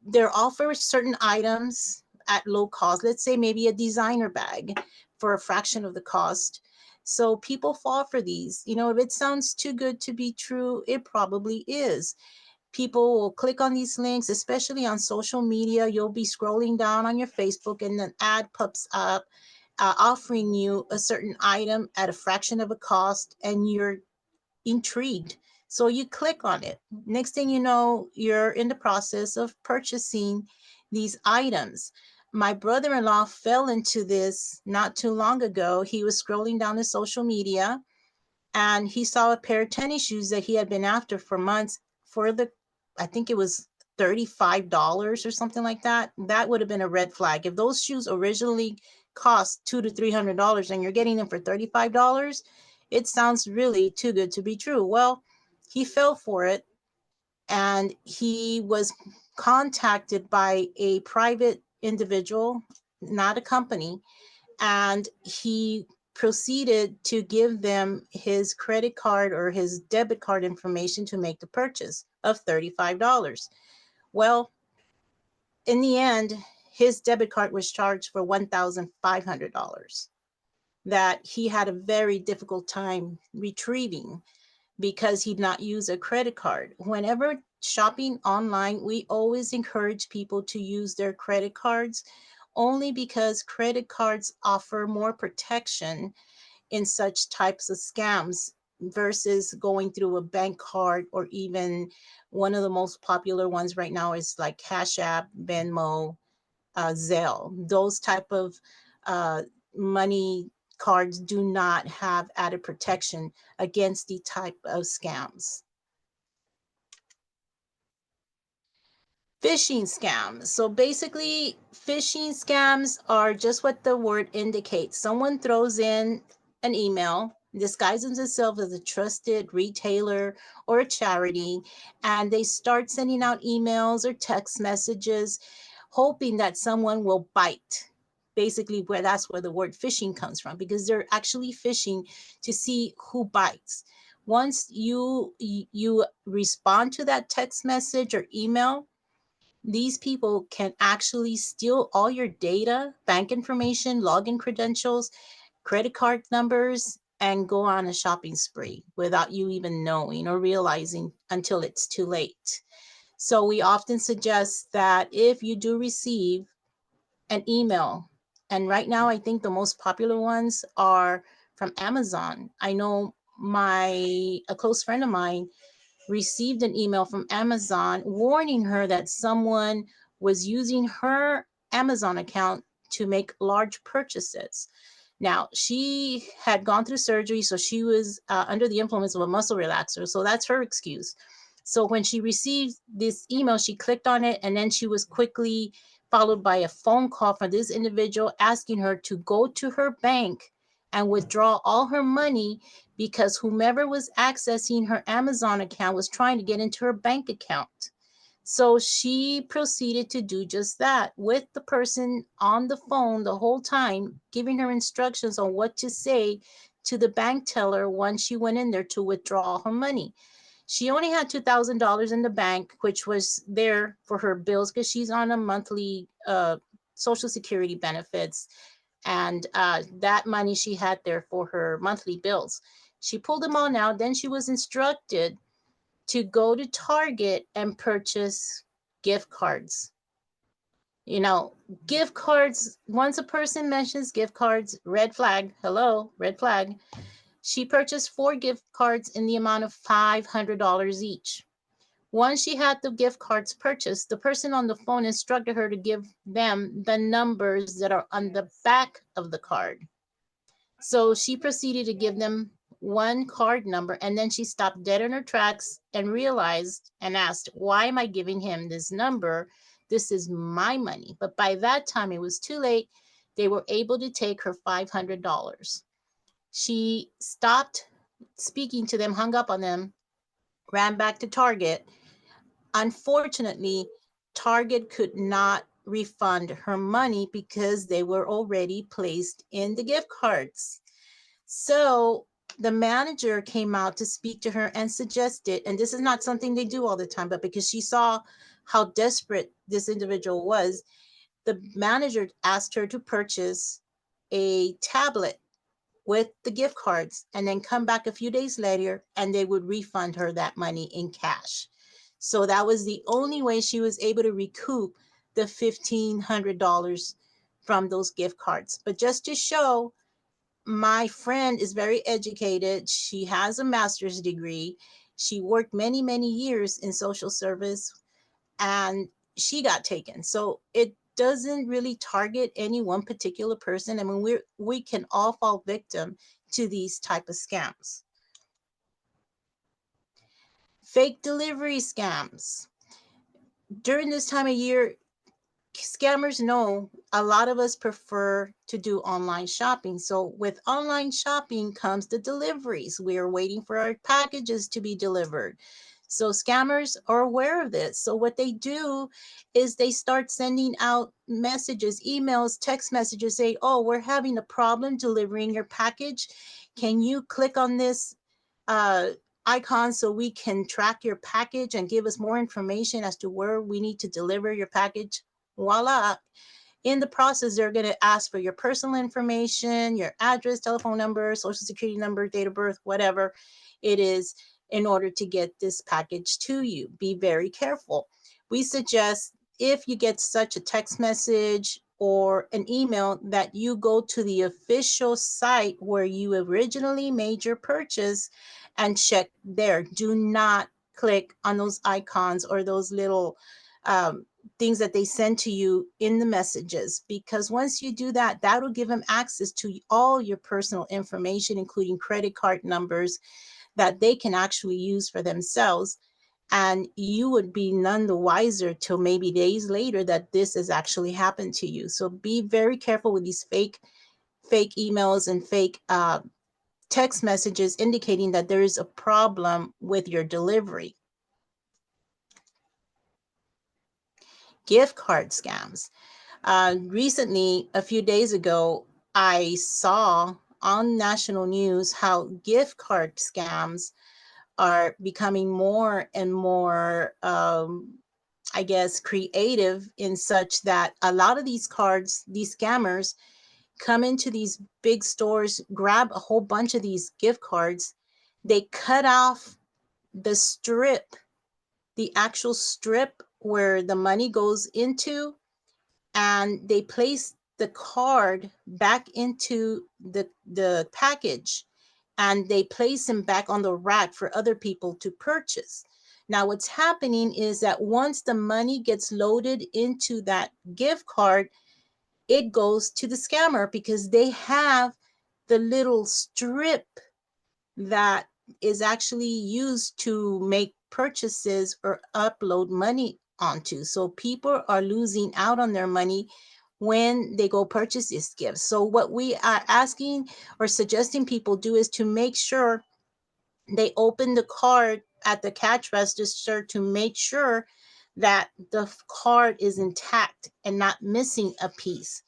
they're offer certain items at low cost. Let's say maybe a designer bag for a fraction of the cost. So people fall for these. You know, if it sounds too good to be true, it probably is. People will click on these links, especially on social media. You'll be scrolling down on your Facebook and an ad pops up offering you a certain item at a fraction of a cost, and you're intrigued. So you click on it. Next thing you know, you're in the process of purchasing these items. My brother-in-law fell into this not too long ago. He was scrolling down his social media and he saw a pair of tennis shoes that he had been after for months for I think it was $35 or something like that. That would have been a red flag. If those shoes originally cost $200 to $300 and you're getting them for $35, it sounds really too good to be true. Well, he fell for it and he was contacted by a private individual, not a company, and he proceeded to give them his credit card or his debit card information to make the purchase of $35. Well, in the end, his debit card was charged for $1,500 that he had a very difficult time retrieving because he'd not used a credit card. Whenever shopping online, we always encourage people to use their credit cards only because credit cards offer more protection in such types of scams versus going through a bank card, or even one of the most popular ones right now is like Cash App, Venmo, Zelle. Those type of uh, money cards do not have added protection against the type of scams. Phishing scams. So basically, phishing scams are just what the word indicates. Someone throws in an email, disguises themselves as a trusted retailer or a charity, and they start sending out emails or text messages, hoping that someone will bite. Basically, that's where the word phishing comes from, because they're actually phishing to see who bites. Once you respond to that text message or email, these people can actually steal all your data, bank information, login credentials, credit card numbers, and go on a shopping spree without you even knowing or realizing until it's too late. So we often suggest that if you do receive an email, and right now I think the most popular ones are from Amazon. I know a close friend of mine received an email from Amazon warning her that someone was using her Amazon account to make large purchases. Now, she had gone through surgery, so she was under the influence of a muscle relaxer. So that's her excuse. So when she received this email, she clicked on it, and then she was quickly followed by a phone call from this individual asking her to go to her bank and withdraw all her money because whomever was accessing her Amazon account was trying to get into her bank account. So she proceeded to do just that with the person on the phone the whole time, giving her instructions on what to say to the bank teller once she went in there to withdraw her money. She only had $2,000 in the bank, which was there for her bills because she's on a monthly Social Security benefits. And that money she had there for her monthly bills. She pulled them all out. Then she was instructed to go to Target and purchase gift cards. You know, gift cards, once a person mentions gift cards, red flag, hello, red flag. She purchased 4 gift cards in the amount of $500 each. Once she had the gift cards purchased, the person on the phone instructed her to give them the numbers that are on the back of the card. So she proceeded to give them one card number, and then she stopped dead in her tracks and realized and asked, why am I giving him this number? This is my money. But by that time, it was too late. They were able to take her $500. She stopped speaking to them, hung up on them, ran back to Target. Unfortunately, Target could not refund her money because they were already placed in the gift cards. So the manager came out to speak to her and suggested, and this is not something they do all the time, but because she saw how desperate this individual was, the manager asked her to purchase a tablet with the gift cards and then come back a few days later and they would refund her that money in cash. So that was the only way she was able to recoup the $1,500 from those gift cards. But just to show, my friend is very educated. She has a master's degree. She worked many, many years in social service and she got taken. So it doesn't really target any one particular person. I mean, we can all fall victim to these type of scams. Fake delivery scams. During this time of year, scammers know a lot of us prefer to do online shopping. So with online shopping comes the deliveries. We are waiting for our packages to be delivered. So scammers are aware of this. So what they do is they start sending out messages, emails, text messages, say, oh, we're having a problem delivering your package. Can you click on this icon so we can track your package and give us more information as to where we need to deliver your package? Voila. In the process, they're going to ask for your personal information, your address, telephone number, social security number, date of birth, whatever it is, in order to get this package to you. Be very careful. We suggest if you get such a text message or an email that you go to the official site where you originally made your purchase and check there. Do not click on those icons or those little things that they send to you in the messages, because once you do that, that will give them access to all your personal information, including credit card numbers that they can actually use for themselves. And you would be none the wiser till maybe days later that this has actually happened to you. So be very careful with these fake emails and fake text messages indicating that there is a problem with your delivery. Gift card scams. Recently, a few days ago, I saw on national news how gift card scams are becoming more and more, I guess, creative in such that a lot of these cards, these scammers, come into these big stores, grab a whole bunch of these gift cards. They cut off the strip, the actual strip where the money goes into, and they place the card back into the package, and they place them back on the rack for other people to purchase. Now, what's happening is that once the money gets loaded into that gift card, it goes to the scammer because they have the little strip that is actually used to make purchases or upload money onto. So people are losing out on their money when they go purchase these gifts. So what we are asking or suggesting people do is to make sure they open the card at the cash register to make sure that the card is intact and not missing a piece.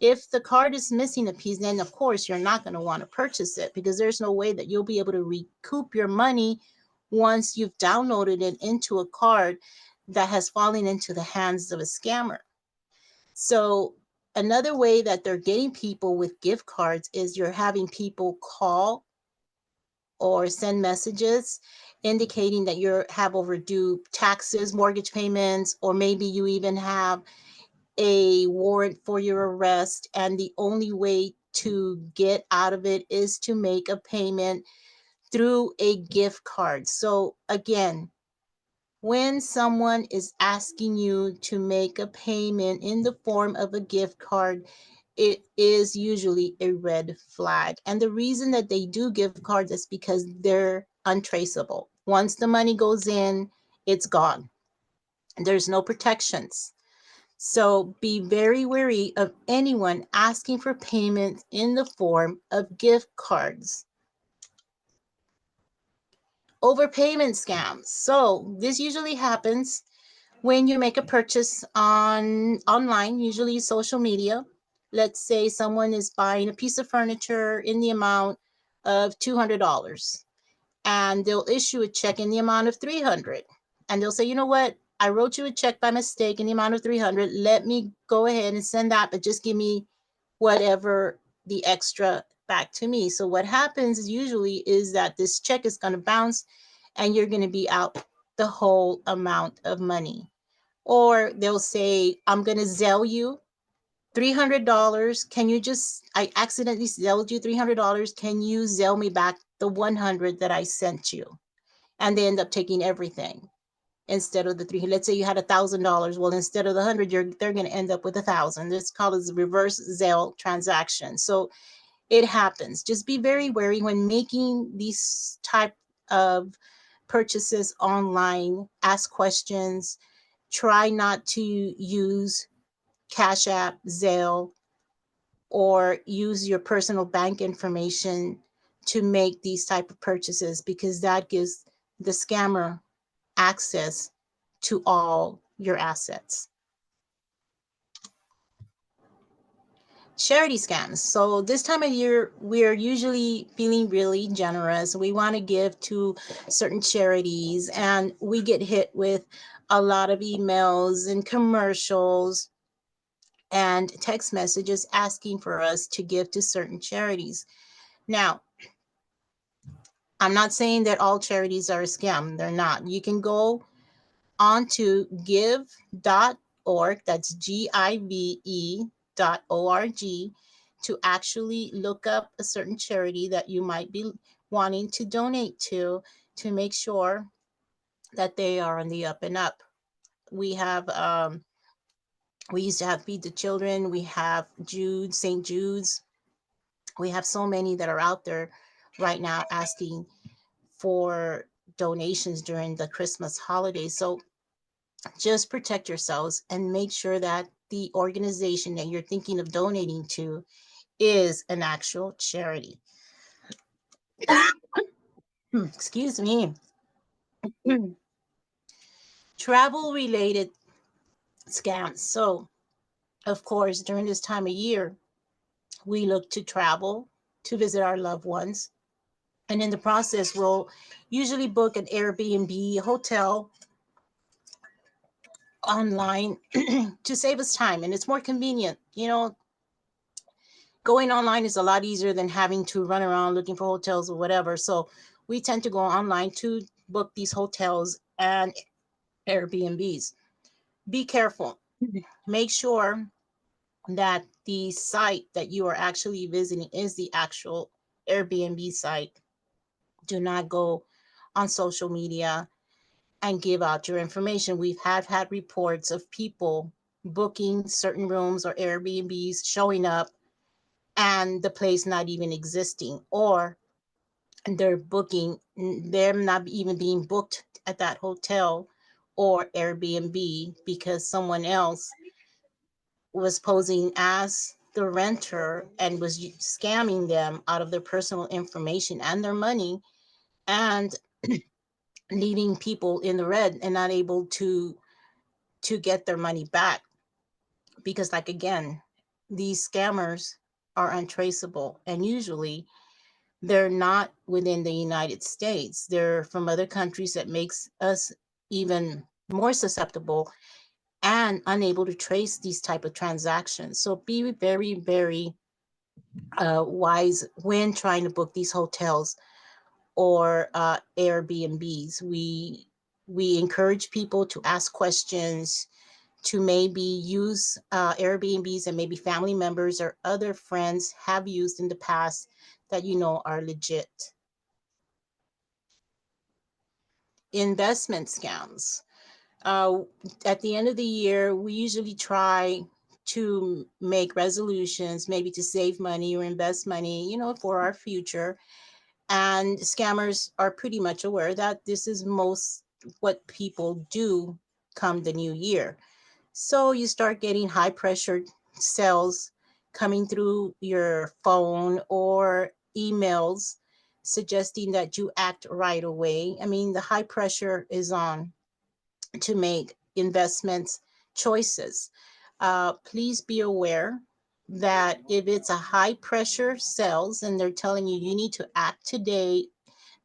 If the card is missing a piece, then of course you're not going to want to purchase it, because there's no way that you'll be able to recoup your money once you've downloaded it into a card that has fallen into the hands of a scammer. So another way that they're getting people with gift cards is you're having people call or send messages indicating that you have overdue taxes, mortgage payments, or maybe you even have a warrant for your arrest, and the only way to get out of it is to make a payment through a gift card. So again, when someone is asking you to make a payment in the form of a gift card, it is usually a red flag. And the reason that they do gift cards is because they're untraceable. Once the money goes in, it's gone. There's no protections. So be very wary of anyone asking for payment in the form of gift cards. Overpayment scams. So this usually happens when you make a purchase online, usually social media. Let's say someone is buying a piece of furniture in the amount of $200, and they'll issue a check in the amount of $300. And they'll say, you know what? I wrote you a check by mistake in the amount of $300. Let me go ahead and send that, but just give me whatever the extra back to me. So what happens usually is that this check is going to bounce and you're going to be out the whole amount of money. Or they'll say, I'm going to Zelle you $300. Can you just, I accidentally Zelled you $300. Can you Zelle me back the 100 that I sent you? And they end up taking everything instead of the 300. Let's say you had $1,000. Well, instead of the 100, they're going to end up with 1,000. It's called a reverse Zelle transaction. So it happens. Just be very wary when making these type of purchases online. Ask questions. Try not to use Cash App, Zelle, or use your personal bank information to make these type of purchases, because that gives the scammer access to all your assets. Charity scams. So this time of year, we're usually feeling really generous. We want to give to certain charities, and we get hit with a lot of emails and commercials and text messages asking for us to give to certain charities. Now, I'm not saying that all charities are a scam. They're not. You can go on to give.org, that's give.org, to actually look up a certain charity that you might be wanting to donate to make sure that they are on the up and up. We have we used to have Feed the Children. We have Jude, St. Jude's. We have so many that are out there right now asking for donations during the Christmas holidays. So just protect yourselves and make sure that the organization that you're thinking of donating to is an actual charity. Excuse me. Travel related scams. So, of course, during this time of year, we look to travel to visit our loved ones. And in the process, we'll usually book an Airbnb, hotel online to save us time. And it's more convenient. You know, going online is a lot easier than having to run around looking for hotels or whatever. So we tend to go online to book these hotels and Airbnbs. Be careful. Make sure that the site that you are actually visiting is the actual Airbnb site. Do not go on social media and give out your information. We've had reports of people booking certain rooms or Airbnbs, showing up and the place not even existing, or they're not even being booked at that hotel or Airbnb because someone else was posing as the renter and was scamming them out of their personal information and their money, and leaving people in the red and not able to get their money back. Because, like, again, these scammers are untraceable, and usually they're not within the United States. They're from other countries. That makes us even more susceptible and unable to trace these type of transactions. So be very, very wise when trying to book these hotels or Airbnbs. We encourage people to ask questions, to maybe use Airbnbs and maybe family members or other friends have used in the past that you know are legit. Investment scams. At the end of the year, we usually try to make resolutions, maybe to save money or invest money, you know, for our future. And scammers are pretty much aware that this is most what people do come the new year. So you start getting high pressured sales coming through your phone or emails suggesting that you act right away. I mean, the high pressure is on to make investments choices. Please be aware that if it's a high pressure sales and they're telling you you need to act today,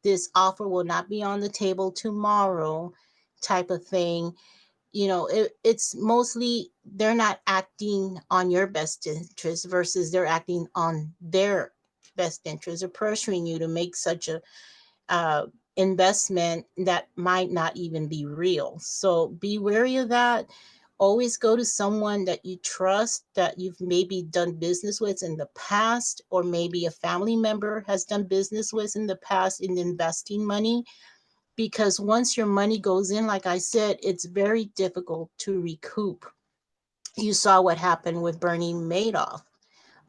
this offer will not be on the table tomorrow type of thing, you know, it's mostly they're not acting on your best interest versus they're acting on their best interest or pressuring you to make such a investment that might not even be real. So be wary of that. Always go to someone that you trust, that you've maybe done business with in the past, or maybe a family member has done business with in the past in investing money. Because once your money goes in, like I said, it's very difficult to recoup. You saw what happened with Bernie Madoff.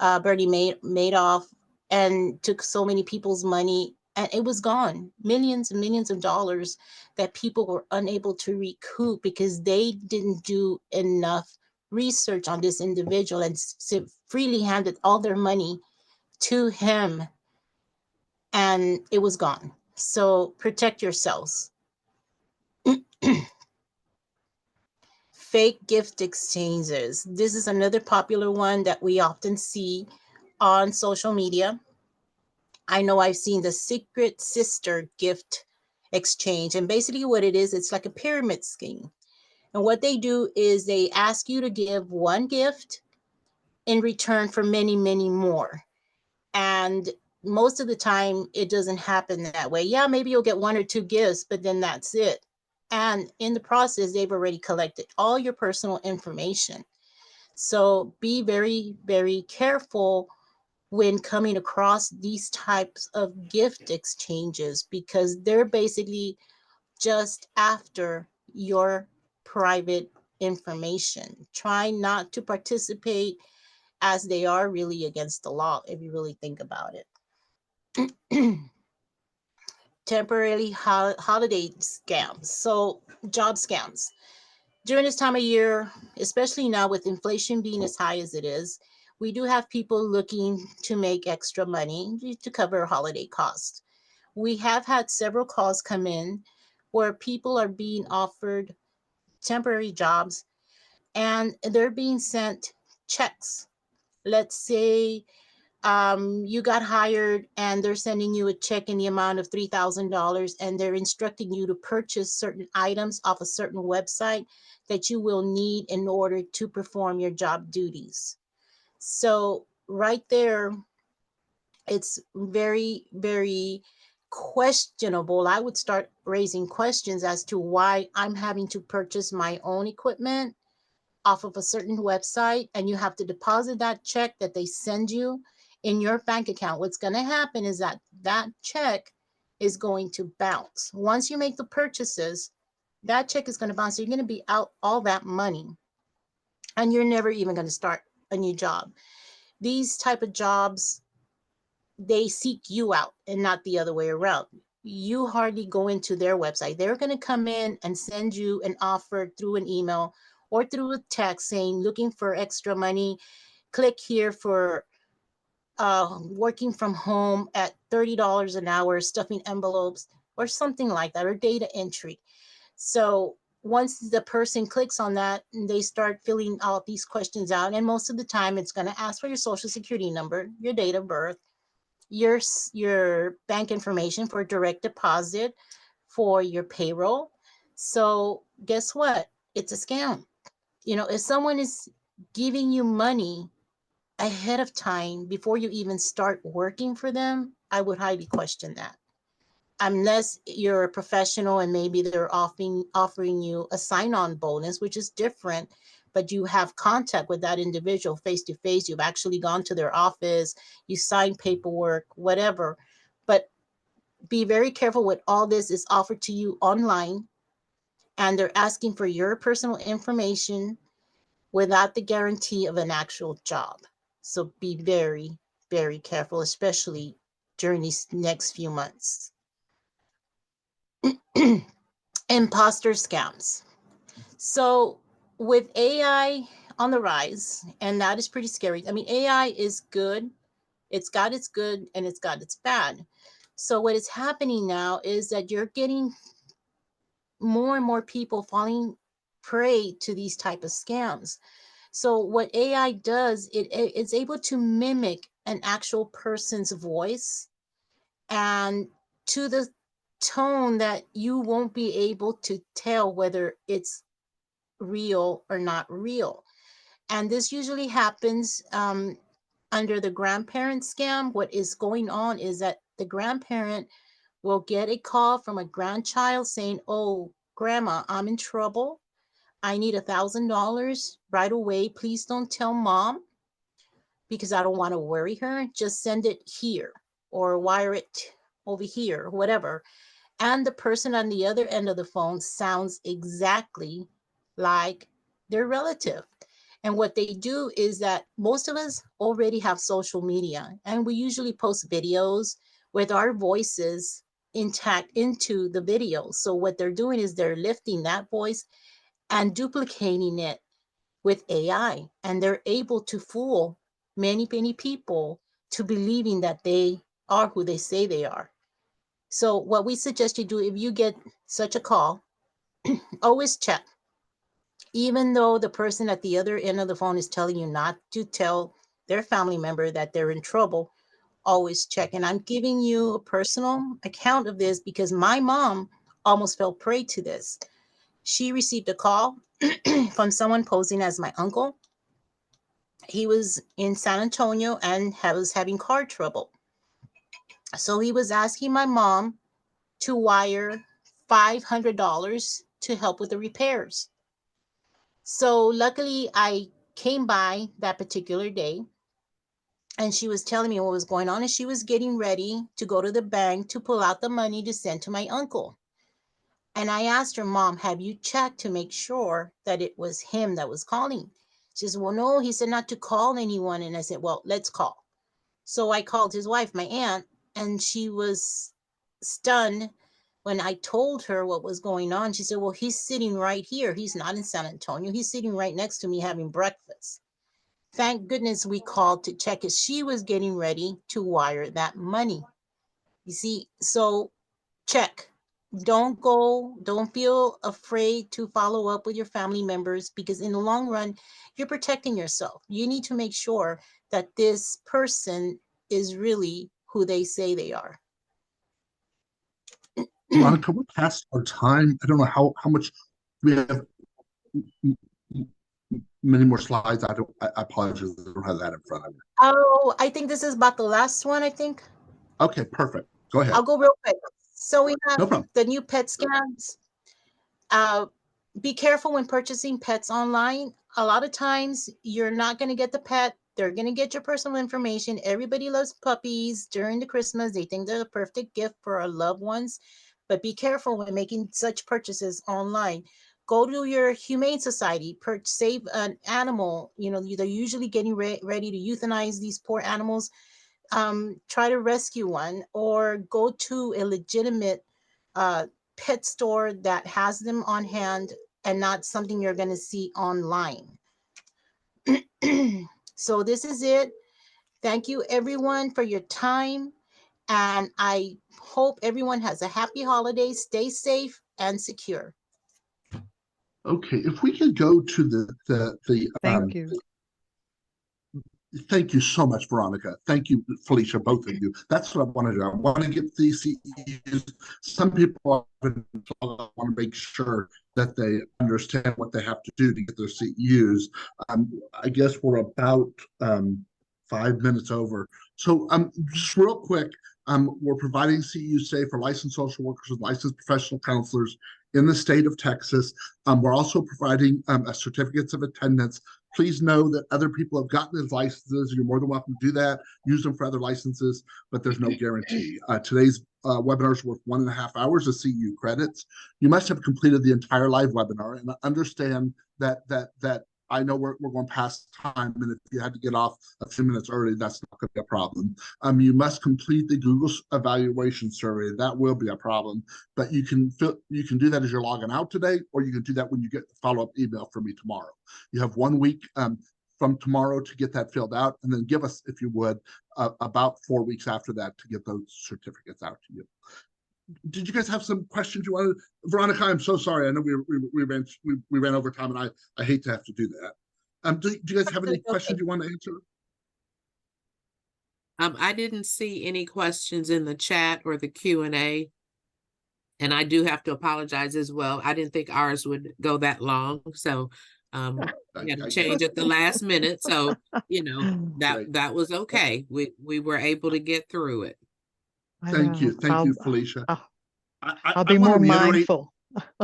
Madoff and took so many people's money and it was gone. Millions and millions of dollars that people were unable to recoup because they didn't do enough research on this individual and freely handed all their money to him and it was gone. So protect yourselves. Fake gift exchanges. This is another popular one that we often see on social media. I know I've seen the secret sister gift exchange. And basically what it is, it's like a pyramid scheme. And what they do is they ask you to give one gift in return for many, many more. And most of the time, it doesn't happen that way. Yeah, maybe you'll get one or two gifts, but then that's it. And in the process, they've already collected all your personal information. So be very, very careful when coming across these types of gift exchanges because they're basically just after your private information. Try not to participate as they are really against the law if you really think about it. Temporarily holiday scams. So job scams. During this time of year, especially now with inflation being as high as it is, we do have people looking to make extra money to cover holiday costs. We have had several calls come in where people are being offered temporary jobs and they're being sent checks. Let's say you got hired and they're sending you a check in the amount of $3,000 and they're instructing you to purchase certain items off a certain website that you will need in order to perform your job duties. So right there, it's very, very questionable. I would start raising questions as to why I'm having to purchase my own equipment off of a certain website and you have to deposit that check that they send you in your bank account. What's going to happen is that that check is going to bounce. Once you make the purchases, that check is going to bounce. So you're going to be out all that money and you're never even going to start a new job. These type of jobs, they seek you out and not the other way around. You hardly go into their website. They're going to come in and send you an offer through an email or through a text saying, looking for extra money, click here for working from home at $30 an hour, stuffing envelopes or something like that, or data entry. So once the person clicks on that, they start filling all these questions out. And most of the time it's going to ask for your social security number, your date of birth, your bank information for direct deposit, for your payroll. So guess what? It's a scam. You know, if someone is giving you money ahead of time before you even start working for them, I would highly question that. Unless you're a professional and maybe they're offering you a sign-on bonus, which is different. but you have contact with that individual face to face. You've actually gone to their office, you signed paperwork, whatever. But be very careful with all this is offered to you online, and they're asking for your personal information without the guarantee of an actual job. So be very, very careful, especially during these next few months. Imposter scams. So with AI on the rise, and that is pretty scary. I mean, AI is good. It's got its good and it's got its bad. So what is happening now is that you're getting more and more people falling prey to these type of scams. So what AI does, it's able to mimic an actual person's voice, and to the tone that you won't be able to tell whether it's real or not real. And this usually happens under the grandparent scam. What is going on is that the grandparent will get a call from a grandchild saying, "Oh, grandma, I'm in trouble. I need $1,000 right away. Please don't tell mom because I don't want to worry her. Just send it here or wire it over here," whatever. And the person on the other end of the phone sounds exactly like their relative. And what they do is that most of us already have social media, and we usually post videos with our voices intact into the video. So what they're doing is they're lifting that voice and duplicating it with AI, and they're able to fool many, many people to believing that they are who they say they are. So what we suggest you do if you get such a call, always check. Even though the person at the other end of the phone is telling you not to tell their family member that they're in trouble, always check. And I'm giving you a personal account of this because my mom almost fell prey to this. She received a call from someone posing as my uncle. He was in San Antonio and was having car trouble. So he was asking my mom to wire $500 to help with the repairs. So luckily I came by that particular day, and she was telling me what was going on, and she was getting ready to go to the bank to pull out the money to send to my uncle. And I asked her, "Mom, have you checked to make sure that it was him that was calling?" She says, "Well, no, he said not to call anyone." And I said, "Well, let's call." So I called his wife, my aunt, and she was stunned when I told her what was going on. She said, "Well, he's sitting right here. He's not in San Antonio. He's sitting right next to me having breakfast." Thank goodness we called to check it. She was getting ready to wire that money. You see, so check. Don't feel afraid to follow up with your family members, because in the long run, you're protecting yourself. You need to make sure that this person is really who they say they are. Monica, we're past our time. I don't know how much we have. Many more slides. I apologize. I don't have that in front of me. Oh, I think this is about the last one, I think. Okay, perfect. Go ahead. I'll go real quick. So we No have problem. the new pet scams. Be careful when purchasing pets online. A lot of times you're not going to get the pet. They're going to get your personal information. Everybody loves puppies during the Christmas. They think they're the perfect gift for our loved ones. But be careful when making such purchases online. Go to your humane society, save an animal. You know, they're usually getting ready to euthanize these poor animals. Try to rescue one, or go to a legitimate pet store that has them on hand and not something you're going to see online. So this is it. Thank you everyone for your time, and I hope everyone has a happy holiday. Stay safe and secure. Okay, if we could go to the Thank you. thank you so much, Veronica. Thank you, Felicia, both of you. That's what I want to do. I want to get these CEUs. Some people want to make sure that they understand what they have to do to get their CEUs. I guess we're about 5 minutes over. So just real quick, we're providing CEUs today for licensed social workers and licensed professional counselors in the state of Texas. We're also providing certificates of attendance. Please know that other people have gotten those licenses. You're more than welcome to do that. Use them for other licenses, but there's no guarantee. Today's webinar is worth 1.5 hours of CU credits. You must have completed the entire live webinar, and understand that I know we're going past time, and if you had to get off a few minutes early, that's not going to be a problem. You must complete the Google evaluation survey. That will be a problem, but you can do that as you're logging out today, or you can do that when you get the follow-up email from me tomorrow. You have 1 week from tomorrow to get that filled out, and then give us, if you would, about 4 weeks after that to get those certificates out to you. Did you guys have some questions you wanted? Veronica, I'm so sorry. I know we ran over time, and I hate to have to do that. Do you guys have any questions you want to answer? I didn't see any questions in the chat or the Q&A, and I do have to apologize as well. I didn't think ours would go that long, so we had to change at the last minute. So that was okay. We were able to get through it. Thank you, Felicia. I'll be more mindful.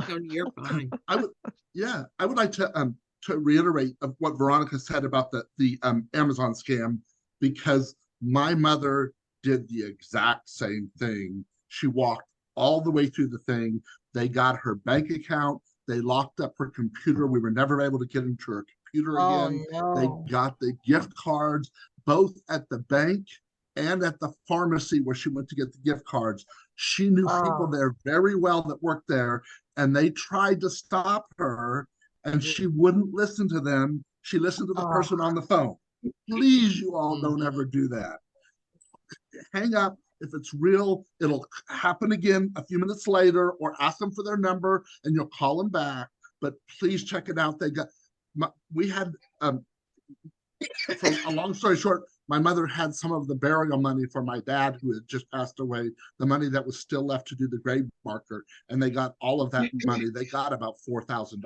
No, you're fine. I would like to reiterate of what Veronica said about the Amazon scam, because my mother did the exact same thing. She walked all the way through the thing. They got her bank account. They locked up her computer. We were never able to get into her computer again. No. They got the gift cards, both at the bank and at the pharmacy where she went to get the gift cards. She knew people there very well that worked there, and they tried to stop her, and she wouldn't listen to them. She listened to the person on the phone. Please, you all don't ever do that. Hang up. If it's real, it'll happen again a few minutes later, or ask them for their number and you'll call them back. But please check it out. We had, a long story short, my mother had some of the burial money for my dad, who had just passed away, the money that was still left to do the grave marker, and they got all of that money. They got about $4,000,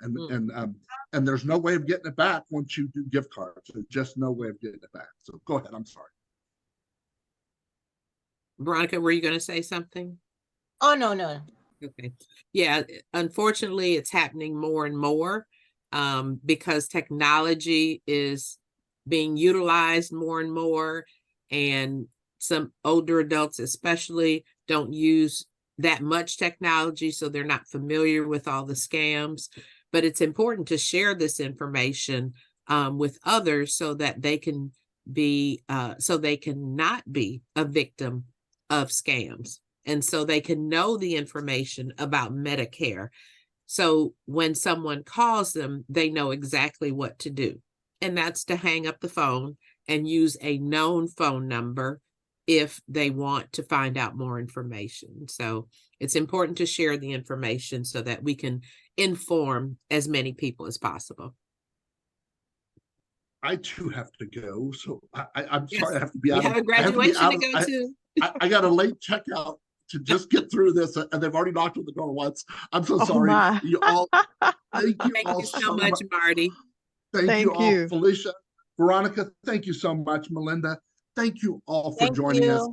and there's no way of getting it back once you do gift cards. There's just no way of getting it back. So go ahead. I'm sorry. Veronica, were you going to say something? Oh, no. Okay. Yeah, unfortunately, it's happening more and more because technology is being utilized more and more, and some older adults especially don't use that much technology, so they're not familiar with all the scams. But it's important to share this information with others so that they can be so they can not be a victim of scams, and so they can know the information about Medicare. So when someone calls them, they know exactly what to do. And that's to hang up the phone and use a known phone number if they want to find out more information. So it's important to share the information so that we can inform as many people as possible. I too have to go, so I'm sorry I have to be out. You have a graduation to go to. I got a late checkout to just get through this, and they've already knocked on the door once. I'm so sorry. You all, thank you so much, Marty. Thank you all, Felicia, Veronica. Thank you so much, Melinda. Thank you all for joining us.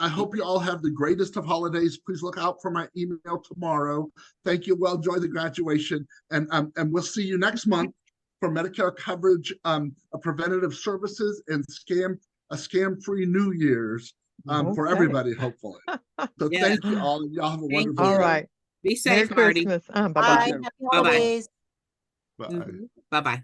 I hope you all have the greatest of holidays. Please look out for my email tomorrow. Thank you. Well, enjoy the graduation, and we'll see you next month for Medicare coverage, preventative services, and a scam-free New Year's for everybody, hopefully. So thank you all, and y'all have a wonderful day. All right. Be safe, Merry Marty. Christmas. Bye. Bye-bye. Happy holidays. Bye. Bye-bye.